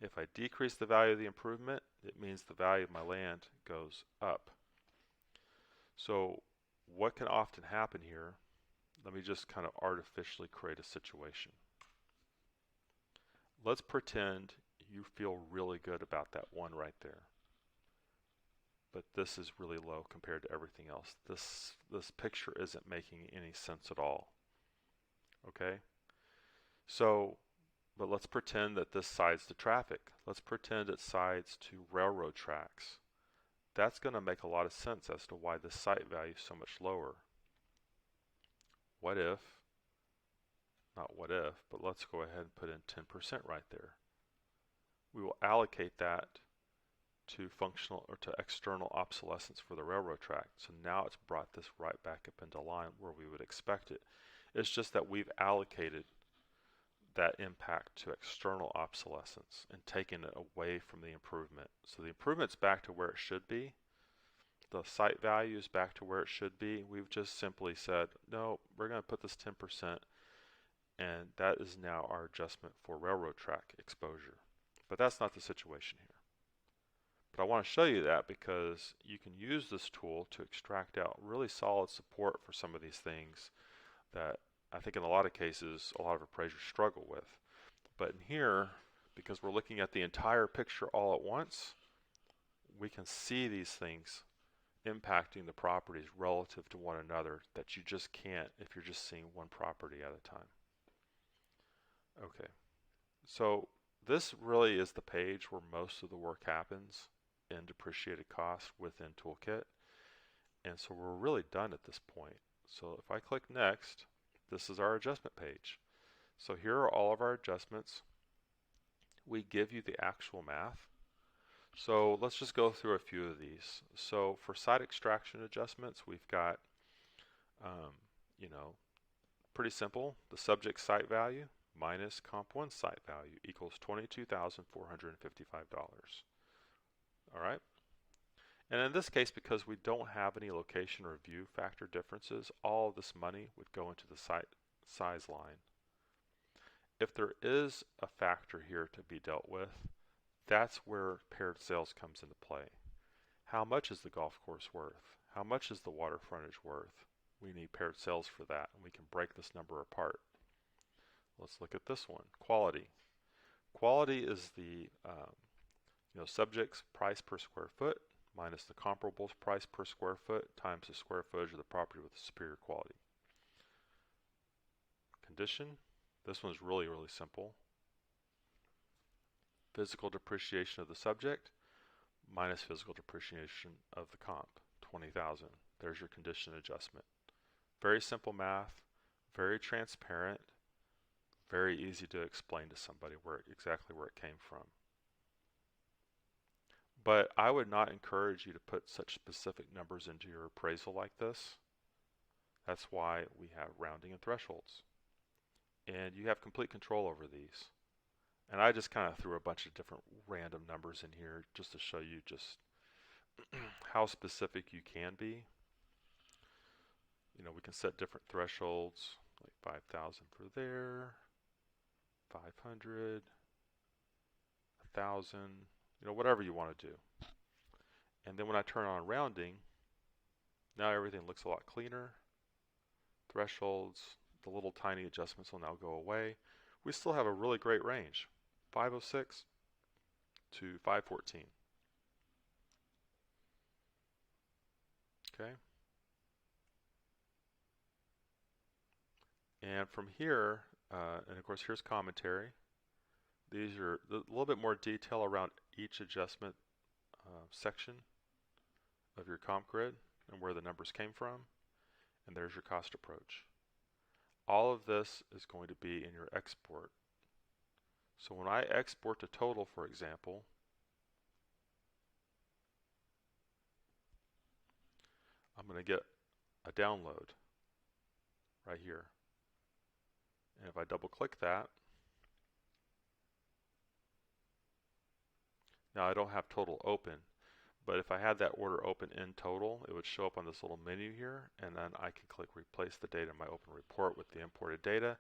If I decrease the value of the improvement, it means the value of my land goes up. So what can often happen here? Let me just kind of artificially create a situation. Let's pretend you feel really good about that 1 right there. But this is really low compared to everything else. This picture isn't making any sense at all. Okay? So, but let's pretend that this sides to traffic. Let's pretend it sides to railroad tracks. That's going to make a lot of sense as to why the site value is so much lower. What if, not what if, but let's go ahead and put in 10% right there. We will allocate that to functional or to external obsolescence for the railroad track. So now it's brought this right back up into line where we would expect it. It's just that we've allocated that impact to external obsolescence and taken it away from the improvement. So the improvement's back to where it should be. The site value is back to where it should be. We've just simply said, no, we're going to put this 10%, and that is now our adjustment for railroad track exposure. But that's not the situation here. But I want to show you that because you can use this tool to extract out really solid support for some of these things that I think in a lot of cases a lot of appraisers struggle with. But in here, because we're looking at the entire picture all at once, we can see these things impacting the properties relative to one another that you just can't if you're just seeing one property at a time. Okay, so this really is the page where most of the work happens in depreciated cost within Toolkit, and so we're really done at this point. So if I click next, this is our adjustment page. So here are all of our adjustments. We give you the actual math. So let's just go through a few of these. So for site extraction adjustments, we've got, pretty simple, the subject site value. minus comp 1 site value equals $22,455. All right. And in this case, because we don't have any location or view factor differences, all of this money would go into the site size line. If there is a factor here to be dealt with, that's where paired sales comes into play. How much is the golf course worth? How much is the water frontage worth? We need paired sales for that, and we can break this number apart. Let's look at this one, quality. Quality is the subject's price per square foot minus the comparable's price per square foot times the square footage of the property with the superior quality. Condition, this one's really, really simple. Physical depreciation of the subject minus physical depreciation of the comp, 20,000. There's your condition adjustment. Very simple math, very transparent, very easy to explain to somebody exactly where it came from. But I would not encourage you to put such specific numbers into your appraisal like this. That's why we have rounding and thresholds. And you have complete control over these. And I just kind of threw a bunch of different random numbers in here just to show you just how specific you can be. We can set different thresholds, like 5,000 for there, 500, 1,000, whatever you want to do. And then when I turn on rounding, now everything looks a lot cleaner. Thresholds, the little tiny adjustments will now go away. We still have a really great range, 506 to 514. Okay. And from here, and of course here's commentary. These are a little bit more detail around each adjustment section of your comp grid and where the numbers came from. And there's your cost approach. All of this is going to be in your export. So when I export to total, for example, I'm going to get a download right here. And if I double click that, now I don't have total open, but if I had that order open in total, it would show up on this little menu here, and then I can click replace the data in my open report with the imported data,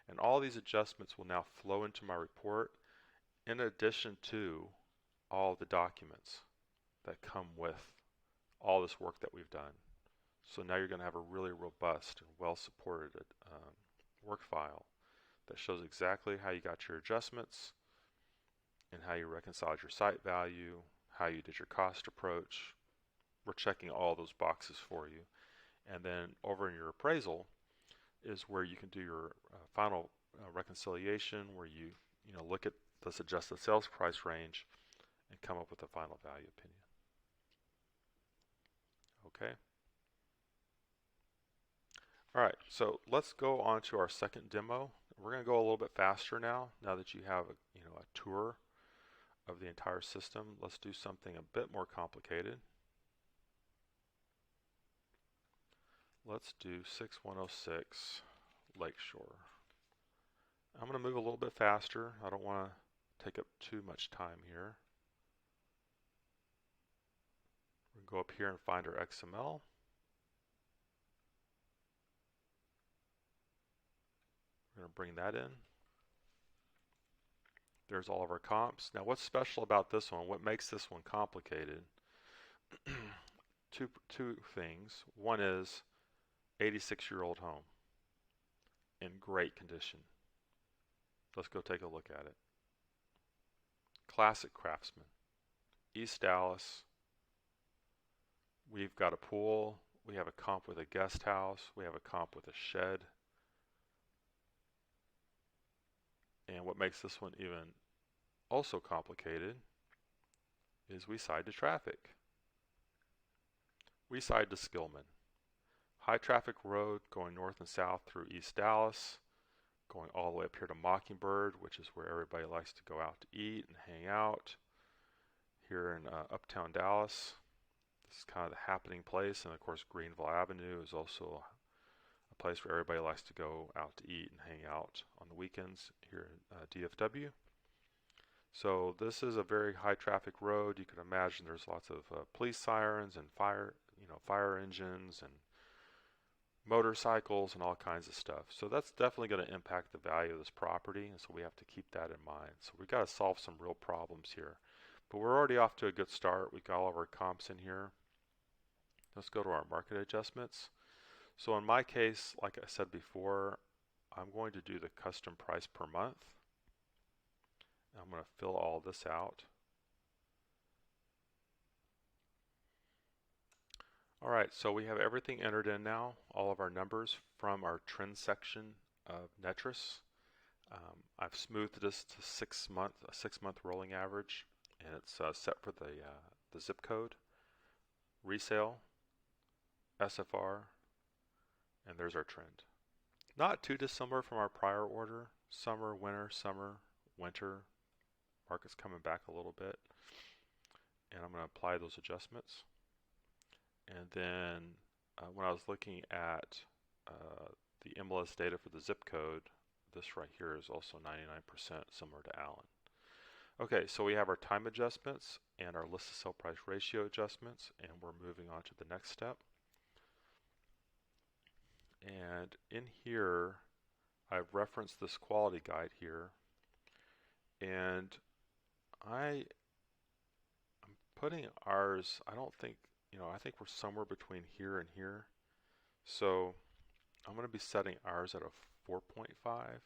and all these adjustments will now flow into my report in addition to all the documents that come with all this work that we've done. So now you're going to have a really robust and well-supported work file that shows exactly how you got your adjustments and how you reconciled your site value, how you did your cost approach. We're checking all those boxes for you. And then over in your appraisal is where you can do your final reconciliation, where you look at this adjusted sales price range and come up with a final value opinion. Okay. All right, so let's go on to our second demo. We're going to go a little bit faster now that you have a tour of the entire system. Let's do something a bit more complicated. Let's do 6106 Lakeshore. I'm going to move a little bit faster. I don't want to take up too much time here. We can go up here and find our XML. We're going to bring that in. There's all of our comps. Now what's special about this one, what makes this one complicated? two things. One is 86-year-old home in great condition. Let's go take a look at it. Classic craftsman. East Dallas. We've got a pool. We have a comp with a guest house. We have a comp with a shed. And what makes this one even also complicated is we side to traffic. We side to Skillman. High traffic road going north and south through East Dallas, going all the way up here to Mockingbird, which is where everybody likes to go out to eat and hang out. Here in uptown Dallas, this is kind of the happening place, and of course Greenville Avenue is also a place where everybody likes to go out to eat and hang out on the weekends here in DFW. So this is a very high traffic road. You can imagine there's lots of police sirens and fire engines and motorcycles and all kinds of stuff. So that's definitely going to impact the value of this property, and so we have to keep that in mind. So we've got to solve some real problems here. But we're already off to a good start. We've got all of our comps in here. Let's go to our market adjustments. So in my case, like I said before, I'm going to do the custom price per month. I'm going to fill all this out. Alright, so we have everything entered in now, all of our numbers from our trend section of Netris. I've smoothed this to a 6-month rolling average, and it's set for the zip code, resale, SFR, and there's our trend. Not too dissimilar from our prior order, summer, winter, market's coming back a little bit, and I'm going to apply those adjustments. And then when I was looking at the MLS data for the zip code, this right here is also 99% similar to Allen. Okay, so we have our time adjustments and our list to sell price ratio adjustments, and we're moving on to the next step. And in here, I've referenced this quality guide here, and I'm putting ours, I think we're somewhere between here and here. So I'm going to be setting ours at a 4.5,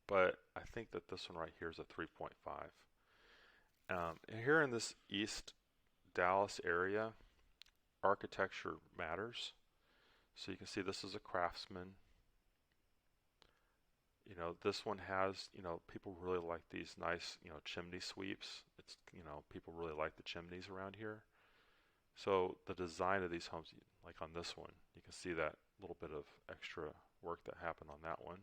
but I think that this one right here is a 3.5. And here in this East Dallas area, architecture matters. So you can see this is a Craftsman. This one has, people really like these nice, chimney sweeps. It's, people really like the chimneys around here. So the design of these homes, like on this one, you can see that little bit of extra work that happened on that one.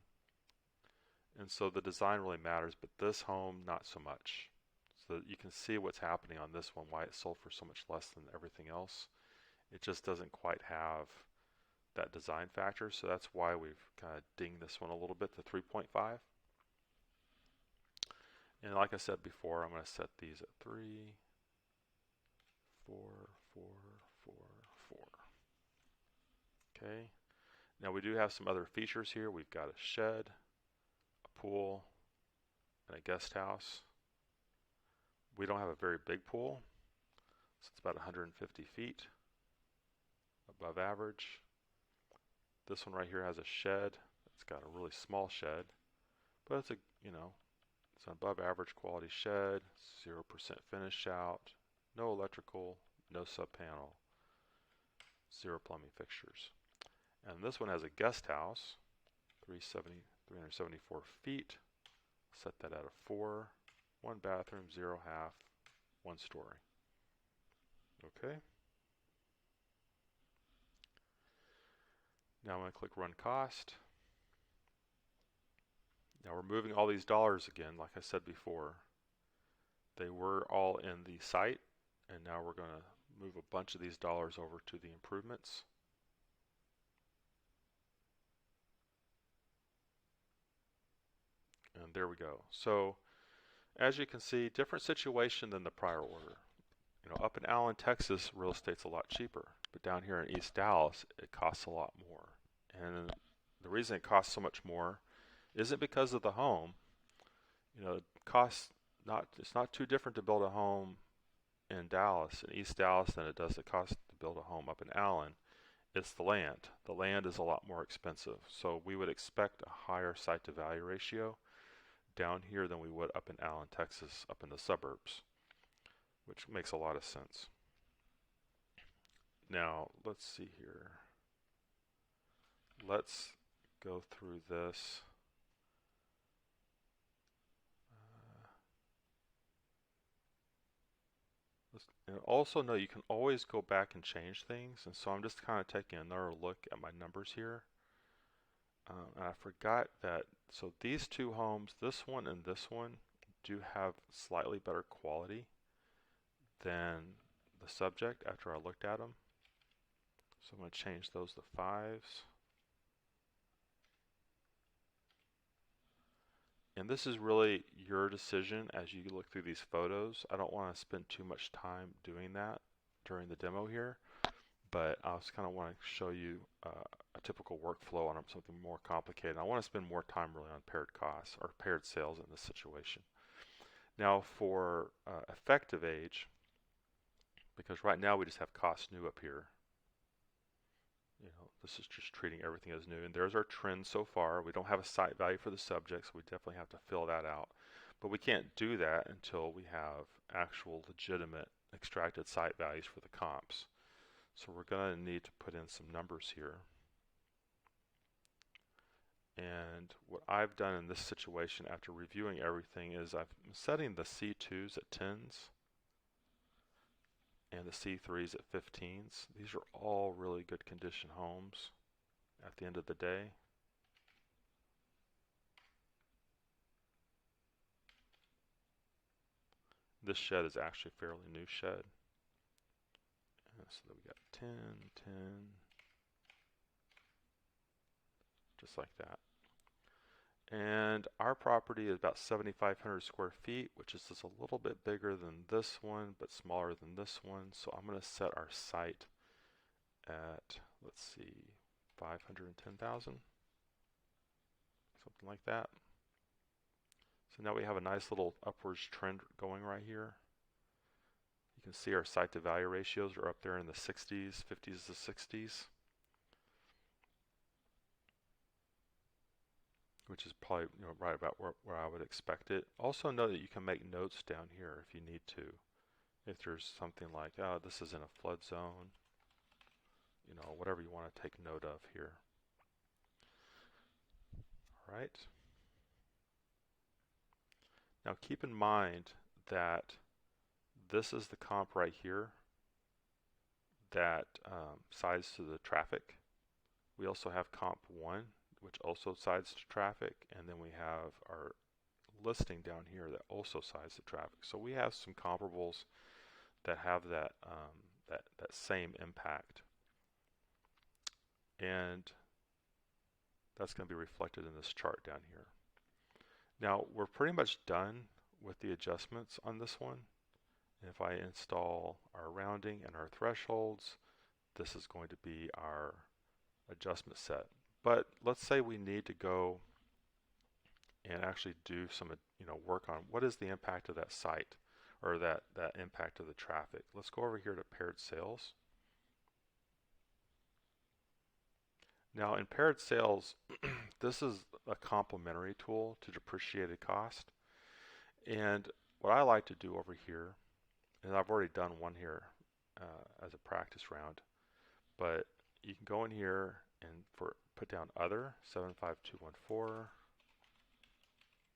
And so the design really matters, but this home, not so much. So you can see what's happening on this one, why it sold for so much less than everything else. It just doesn't quite have that design factor, so that's why we've kind of dinged this one a little bit to 3.5. And like I said before, I'm going to set these at 3, 4, 4, 4, 4. Okay. Now we do have some other features here. We've got a shed, a pool, and a guest house. We don't have a very big pool, so it's about 150 feet above average. This one right here has a shed. It's got a really small shed, but it's it's an above average quality shed, 0% finish out, no electrical, no sub panel, 0 plumbing fixtures. And this one has a guest house, 374 feet. Set that at a 4, 1 bathroom, 0 half, 1 story. Okay. Now I'm going to click Run Cost. Now we're moving all these dollars again, like I said before. They were all in the site, and now we're going to move a bunch of these dollars over to the improvements. And there we go. So as you can see, different situation than the prior order. Up in Allen, Texas, real estate's a lot cheaper, but down here in East Dallas, it costs a lot more. And the reason it costs so much more isn't because of the home. It's not too different to build a home in Dallas, in East Dallas, than it does the cost to build a home up in Allen. It's the land. The land is a lot more expensive. So we would expect a higher site to value ratio down here than we would up in Allen, Texas, up in the suburbs, which makes a lot of sense. Now, let's see here. Let's go through this. And also note you can always go back and change things, and so I'm just kind of taking another look at my numbers here. And I forgot that, so these two homes, this one and this one, do have slightly better quality than the subject after I looked at them. So I'm going to change those to 5s. And this is really your decision as you look through these photos. I don't want to spend too much time doing that during the demo here, but I just kind of want to show you a typical workflow on something more complicated. I want to spend more time really on paired costs or paired sales in this situation. Now for effective age, because right now we just have cost new up here. You know, this is just treating everything as new, and there's our trend so far. We don't have a site value for the subject, so we definitely have to fill that out. But we can't do that until we have actual legitimate extracted site values for the comps. So we're going to need to put in some numbers here. And what I've done in this situation after reviewing everything is I'm setting the C2s at 10s and the C3s at 15s. These are all really good condition homes at the end of the day. This shed is actually a fairly new shed. And so we got 10, 10, just like that. And our property is about 7,500 square feet, which is just a little bit bigger than this one, but smaller than this one. So I'm going to set our site at, let's see, 510,000, something like that. So now we have a nice little upwards trend going right here. You can see our site to value ratios are up there in the 60s, 50s to 60s. Which is probably right about where I would expect it. Also know that you can make notes down here if you need to. If there's something like, oh, this is in a flood zone, whatever you want to take note of here. All right. Now keep in mind that this is the comp right here that sides to the traffic. We also have comp 1, which also sides to traffic, and then we have our listing down here that also sides to traffic. So we have some comparables that have that that same impact, and that's going to be reflected in this chart down here. Now we're pretty much done with the adjustments on this one. And if I install our rounding and our thresholds, this is going to be our adjustment set. But let's say we need to go and actually do some work on what is the impact of that site, or that impact of the traffic. Let's go over here to paired sales. Now in paired sales, this is a complementary tool to depreciated cost. And what I like to do over here, and I've already done one here as a practice round, but you can go in here and put down other 75214,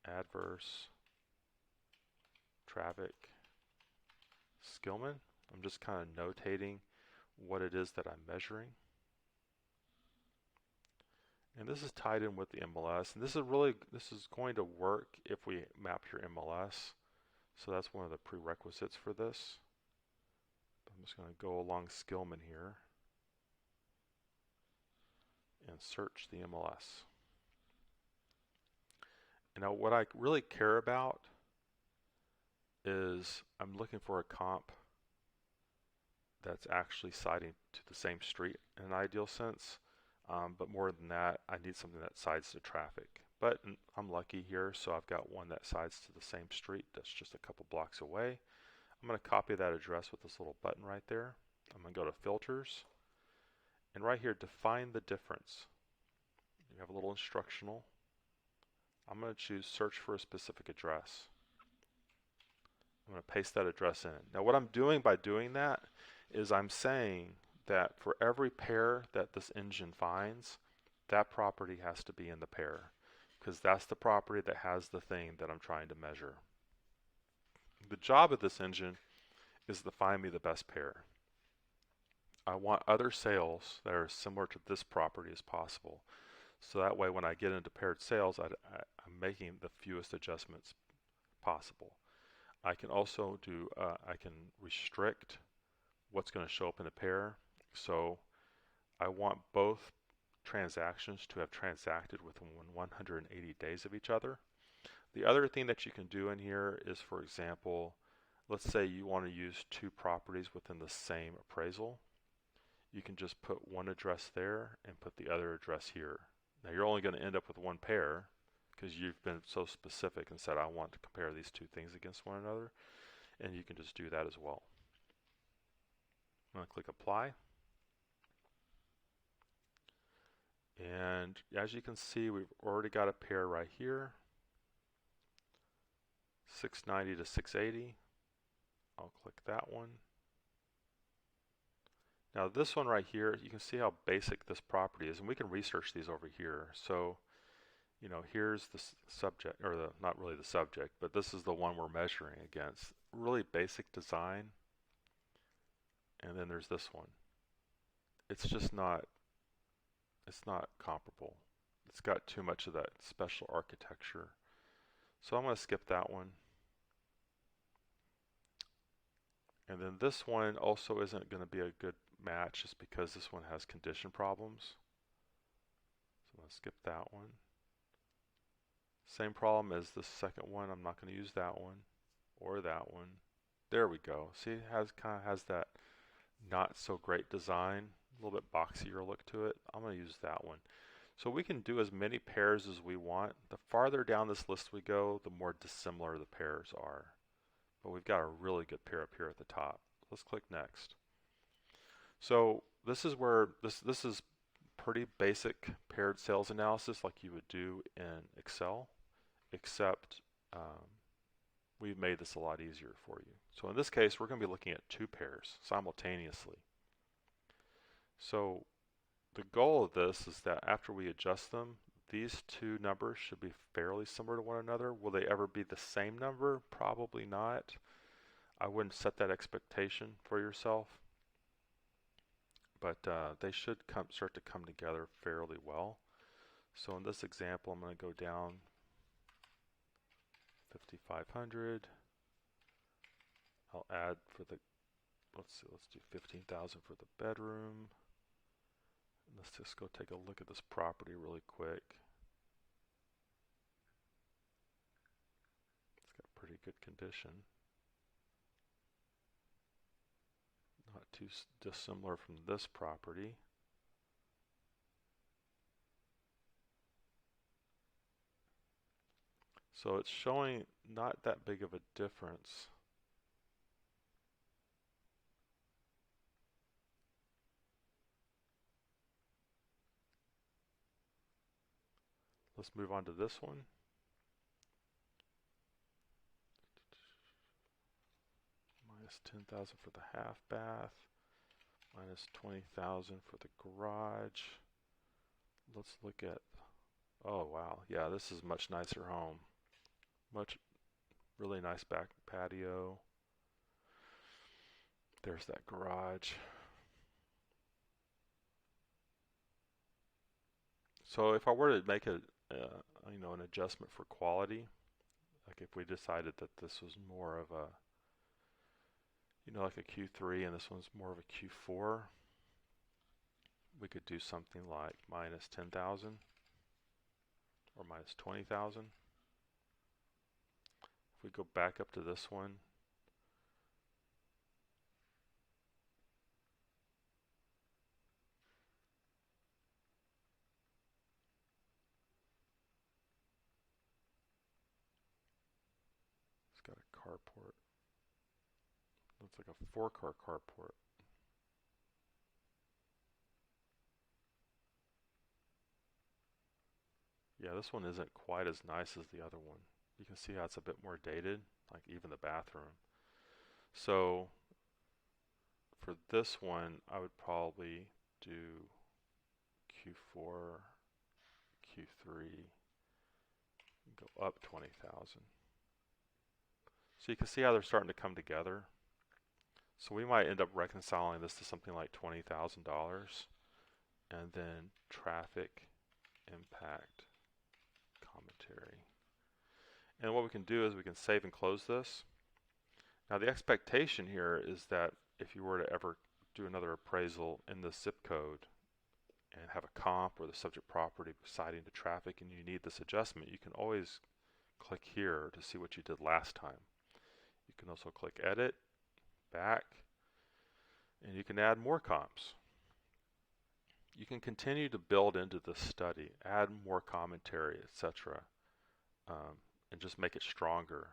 adverse, traffic, Skillman. I'm just kind of notating what it is that I'm measuring. And this is tied in with the MLS, and this is going to work if we map your MLS. So that's one of the prerequisites for this. I'm just going to go along Skillman here and search the MLS. And now what I really care about is I'm looking for a comp that's actually siding to the same street in an ideal sense. But more than that, I need something that sides to traffic. But I'm lucky here, so I've got one that sides to the same street that's just a couple blocks away. I'm going to copy that address with this little button right there. I'm going to go to Filters, and right here, define the difference. You have a little instructional. I'm going to choose Search for a specific address. I'm going to paste that address in. Now what I'm doing by doing that is I'm saying that for every pair that this engine finds, that property has to be in the pair, because that's the property that has the thing that I'm trying to measure. The job of this engine is to find me the best pair. I want other sales that are similar to this property as possible. So that way when I get into paired sales, I'm making the fewest adjustments possible. I can also I can restrict what's going to show up in a pair. So I want both transactions to have transacted within 180 days of each other. The other thing that you can do in here is, for example, let's say you want to use two properties within the same appraisal. You can just put one address there and put the other address here. Now you're only going to end up with one pair because you've been so specific and said I want to compare these two things against one another, and you can just do that as well. I'm going to click apply. And as you can see, we've already got a pair right here, 690 to 680. I'll click that one. Now this one right here, you can see how basic this property is, and we can research these over here. So, you know, here's the subject, or not really the subject, but this is the one we're measuring against. Really basic design. And then there's this one. It's just not, it's not comparable. It's got too much of that special architecture. So I'm going to skip that one. And then this one also isn't going to be a good match just because this one has condition problems. So I'm going to skip that one. Same problem as the second one. I'm not going to use that one or that one. There we go. See, it kind of has that not so great design, a little bit boxier look to it. I'm going to use that one. So we can do as many pairs as we want. The farther down this list we go, the more dissimilar the pairs are. But we've got a really good pair up here at the top. Let's click next. So this is where this is pretty basic paired sales analysis like you would do in Excel, except we've made this a lot easier for you. So in this case, we're going to be looking at two pairs simultaneously. So the goal of this is that after we adjust them, these two numbers should be fairly similar to one another. Will they ever be the same number? Probably not. I wouldn't set that expectation for yourself, but they should start to come together fairly well. So in this example, I'm going to go down 5,500. I'll add for the, let's do 15,000 for the bedroom. Let's just go take a look at this property really quick. It's got pretty good condition. Not too dissimilar from this property. So it's showing not that big of a difference. Let's move on to this one. Minus 10,000 for the half bath. Minus 20,000 for the garage. Let's look at, oh wow, yeah, this is a much nicer home. Really nice back patio. There's that garage. So if I were to make an adjustment for quality, like if we decided that this was more of a, like a Q3 and this one's more of a Q4, we could do something like minus 10,000 or minus 20,000. If we go back up to this one, it's got a carport. Looks like a 4-car carport. Yeah, this one isn't quite as nice as the other one. You can see how it's a bit more dated, like even the bathroom. So for this one, I would probably do Q4, Q3, and go up 20,000. So you can see how they're starting to come together. So we might end up reconciling this to something like $20,000, and then traffic impact commentary. And what we can do is we can save and close this. Now the expectation here is that if you were to ever do another appraisal in the zip code, and have a comp or the subject property siding to traffic and you need this adjustment, you can always click here to see what you did last time. You can also click edit, back, and you can add more comps. You can continue to build into the study, add more commentary, etc., and just make it stronger.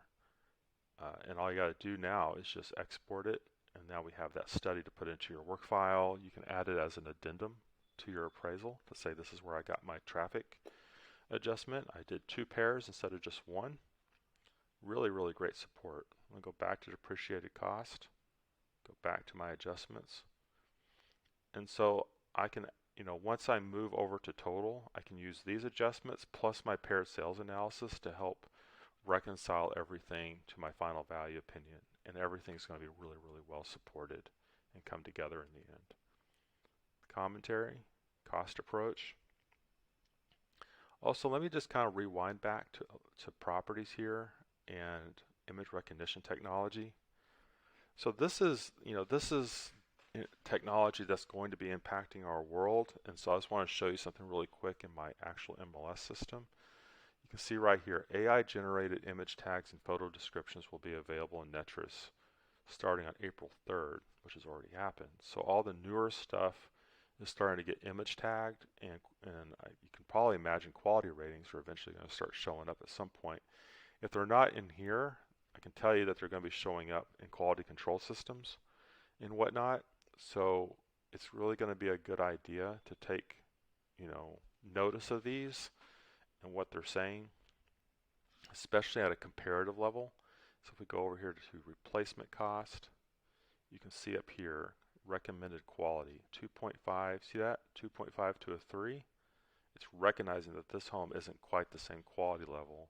And all you got to do now is just export it, and now we have that study to put into your work file. You can add it as an addendum to your appraisal to say this is where I got my traffic adjustment. I did 2 pairs instead of just 1. Really, really great support. I'm going to go back to depreciated cost, go back to my adjustments. And so I can, once I move over to total, I can use these adjustments plus my paired sales analysis to help reconcile everything to my final value opinion. And everything's going to be really, really well supported and come together in the end. Commentary, cost approach. Also, let me just kind of rewind back to properties here and image recognition technology. So this is technology that's going to be impacting our world, and so I just want to show you something really quick in my actual MLS system. You can see right here, AI generated image tags and photo descriptions will be available in Netris starting on April 3rd, which has already happened. So all the newer stuff is starting to get image tagged, and you can probably imagine quality ratings are eventually going to start showing up at some point. If they're not in here, I can tell you that they're going to be showing up in quality control systems and whatnot. So it's really going to be a good idea to take, notice of these and what they're saying, especially at a comparative level. So if we go over here to replacement cost, you can see up here recommended quality 2.5. See that? 2.5 to a 3. It's recognizing that this home isn't quite the same quality level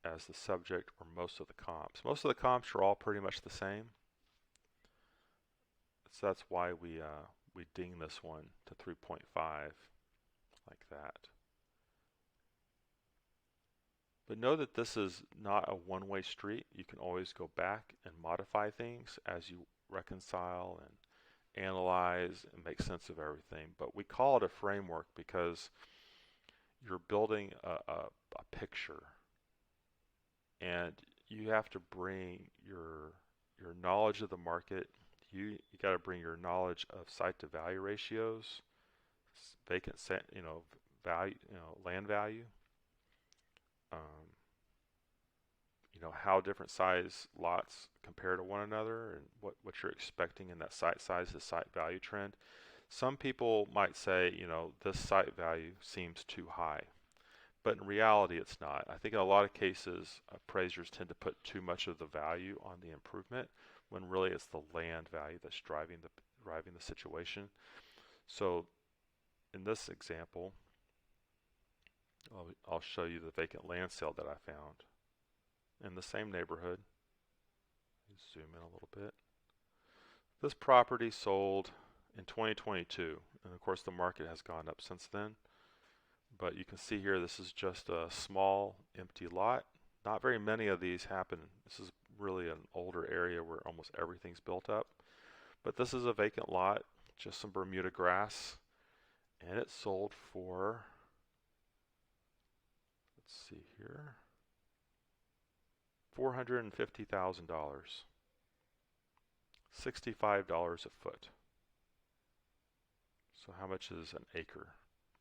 as the subject or most of the comps. Most of the comps are all pretty much the same. So that's why we ding this one to 3.5 like that. But know that this is not a one-way street. You can always go back and modify things as you reconcile and analyze and make sense of everything. But we call it a framework because you're building a picture, and you have to bring your knowledge of the market. You got to bring your knowledge of site to value ratios, vacant value, land value. How different size lots compare to one another, and what you're expecting in that site size to site value trend. Some people might say, this site value seems too high, but in reality it's not. I think in a lot of cases appraisers tend to put too much of the value on the improvement when really it's the land value that's driving the situation. So in this example, I'll show you the vacant land sale that I found in the same neighborhood. Zoom in a little bit. This property sold in 2022, and of course the market has gone up since then. But you can see here this is just a small empty lot. Not very many of these happen. This is really an older area where almost everything's built up. But this is a vacant lot, just some Bermuda grass, and it sold for, let's see here, $450,000, $65 a foot. So how much is an acre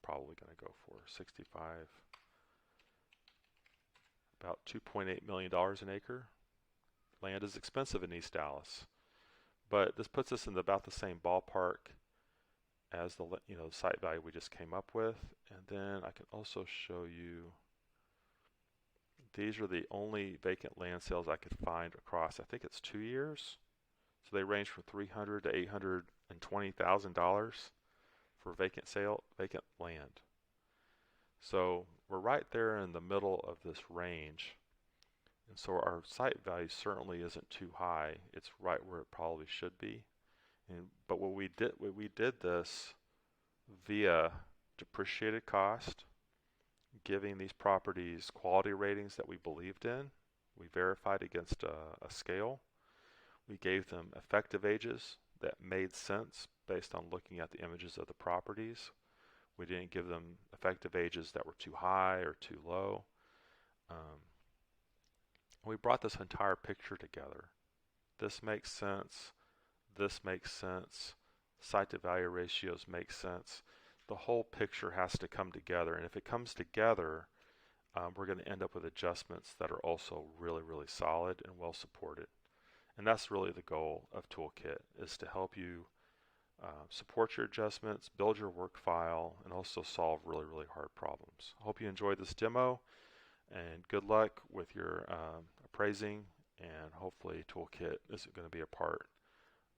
probably going to go for? 65, about $2.8 million an acre. Land is expensive in East Dallas, but this puts us in about the same ballpark as the site value we just came up with. And then I can also show you, these are the only vacant land sales I could find across, I think it's 2 years. So they range from $300,000 to $820,000 for vacant land. So we're right there in the middle of this range. And so our site value certainly isn't too high. It's right where it probably should be. But we did this via depreciated cost, giving these properties quality ratings that we believed in. We verified against a scale. We gave them effective ages that made sense based on looking at the images of the properties. We didn't give them effective ages that were too high or too low. We brought this entire picture together. This makes sense. This makes sense. Site to value ratios make sense. The whole picture has to come together, and if it comes together, we're going to end up with adjustments that are also really, really solid and well supported. And that's really the goal of Toolkit, is to help you support your adjustments, build your work file, and also solve really, really hard problems. I hope you enjoyed this demo, and good luck with your appraising, and hopefully Toolkit is going to be a part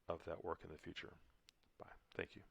of that work in the future. Bye. Thank you.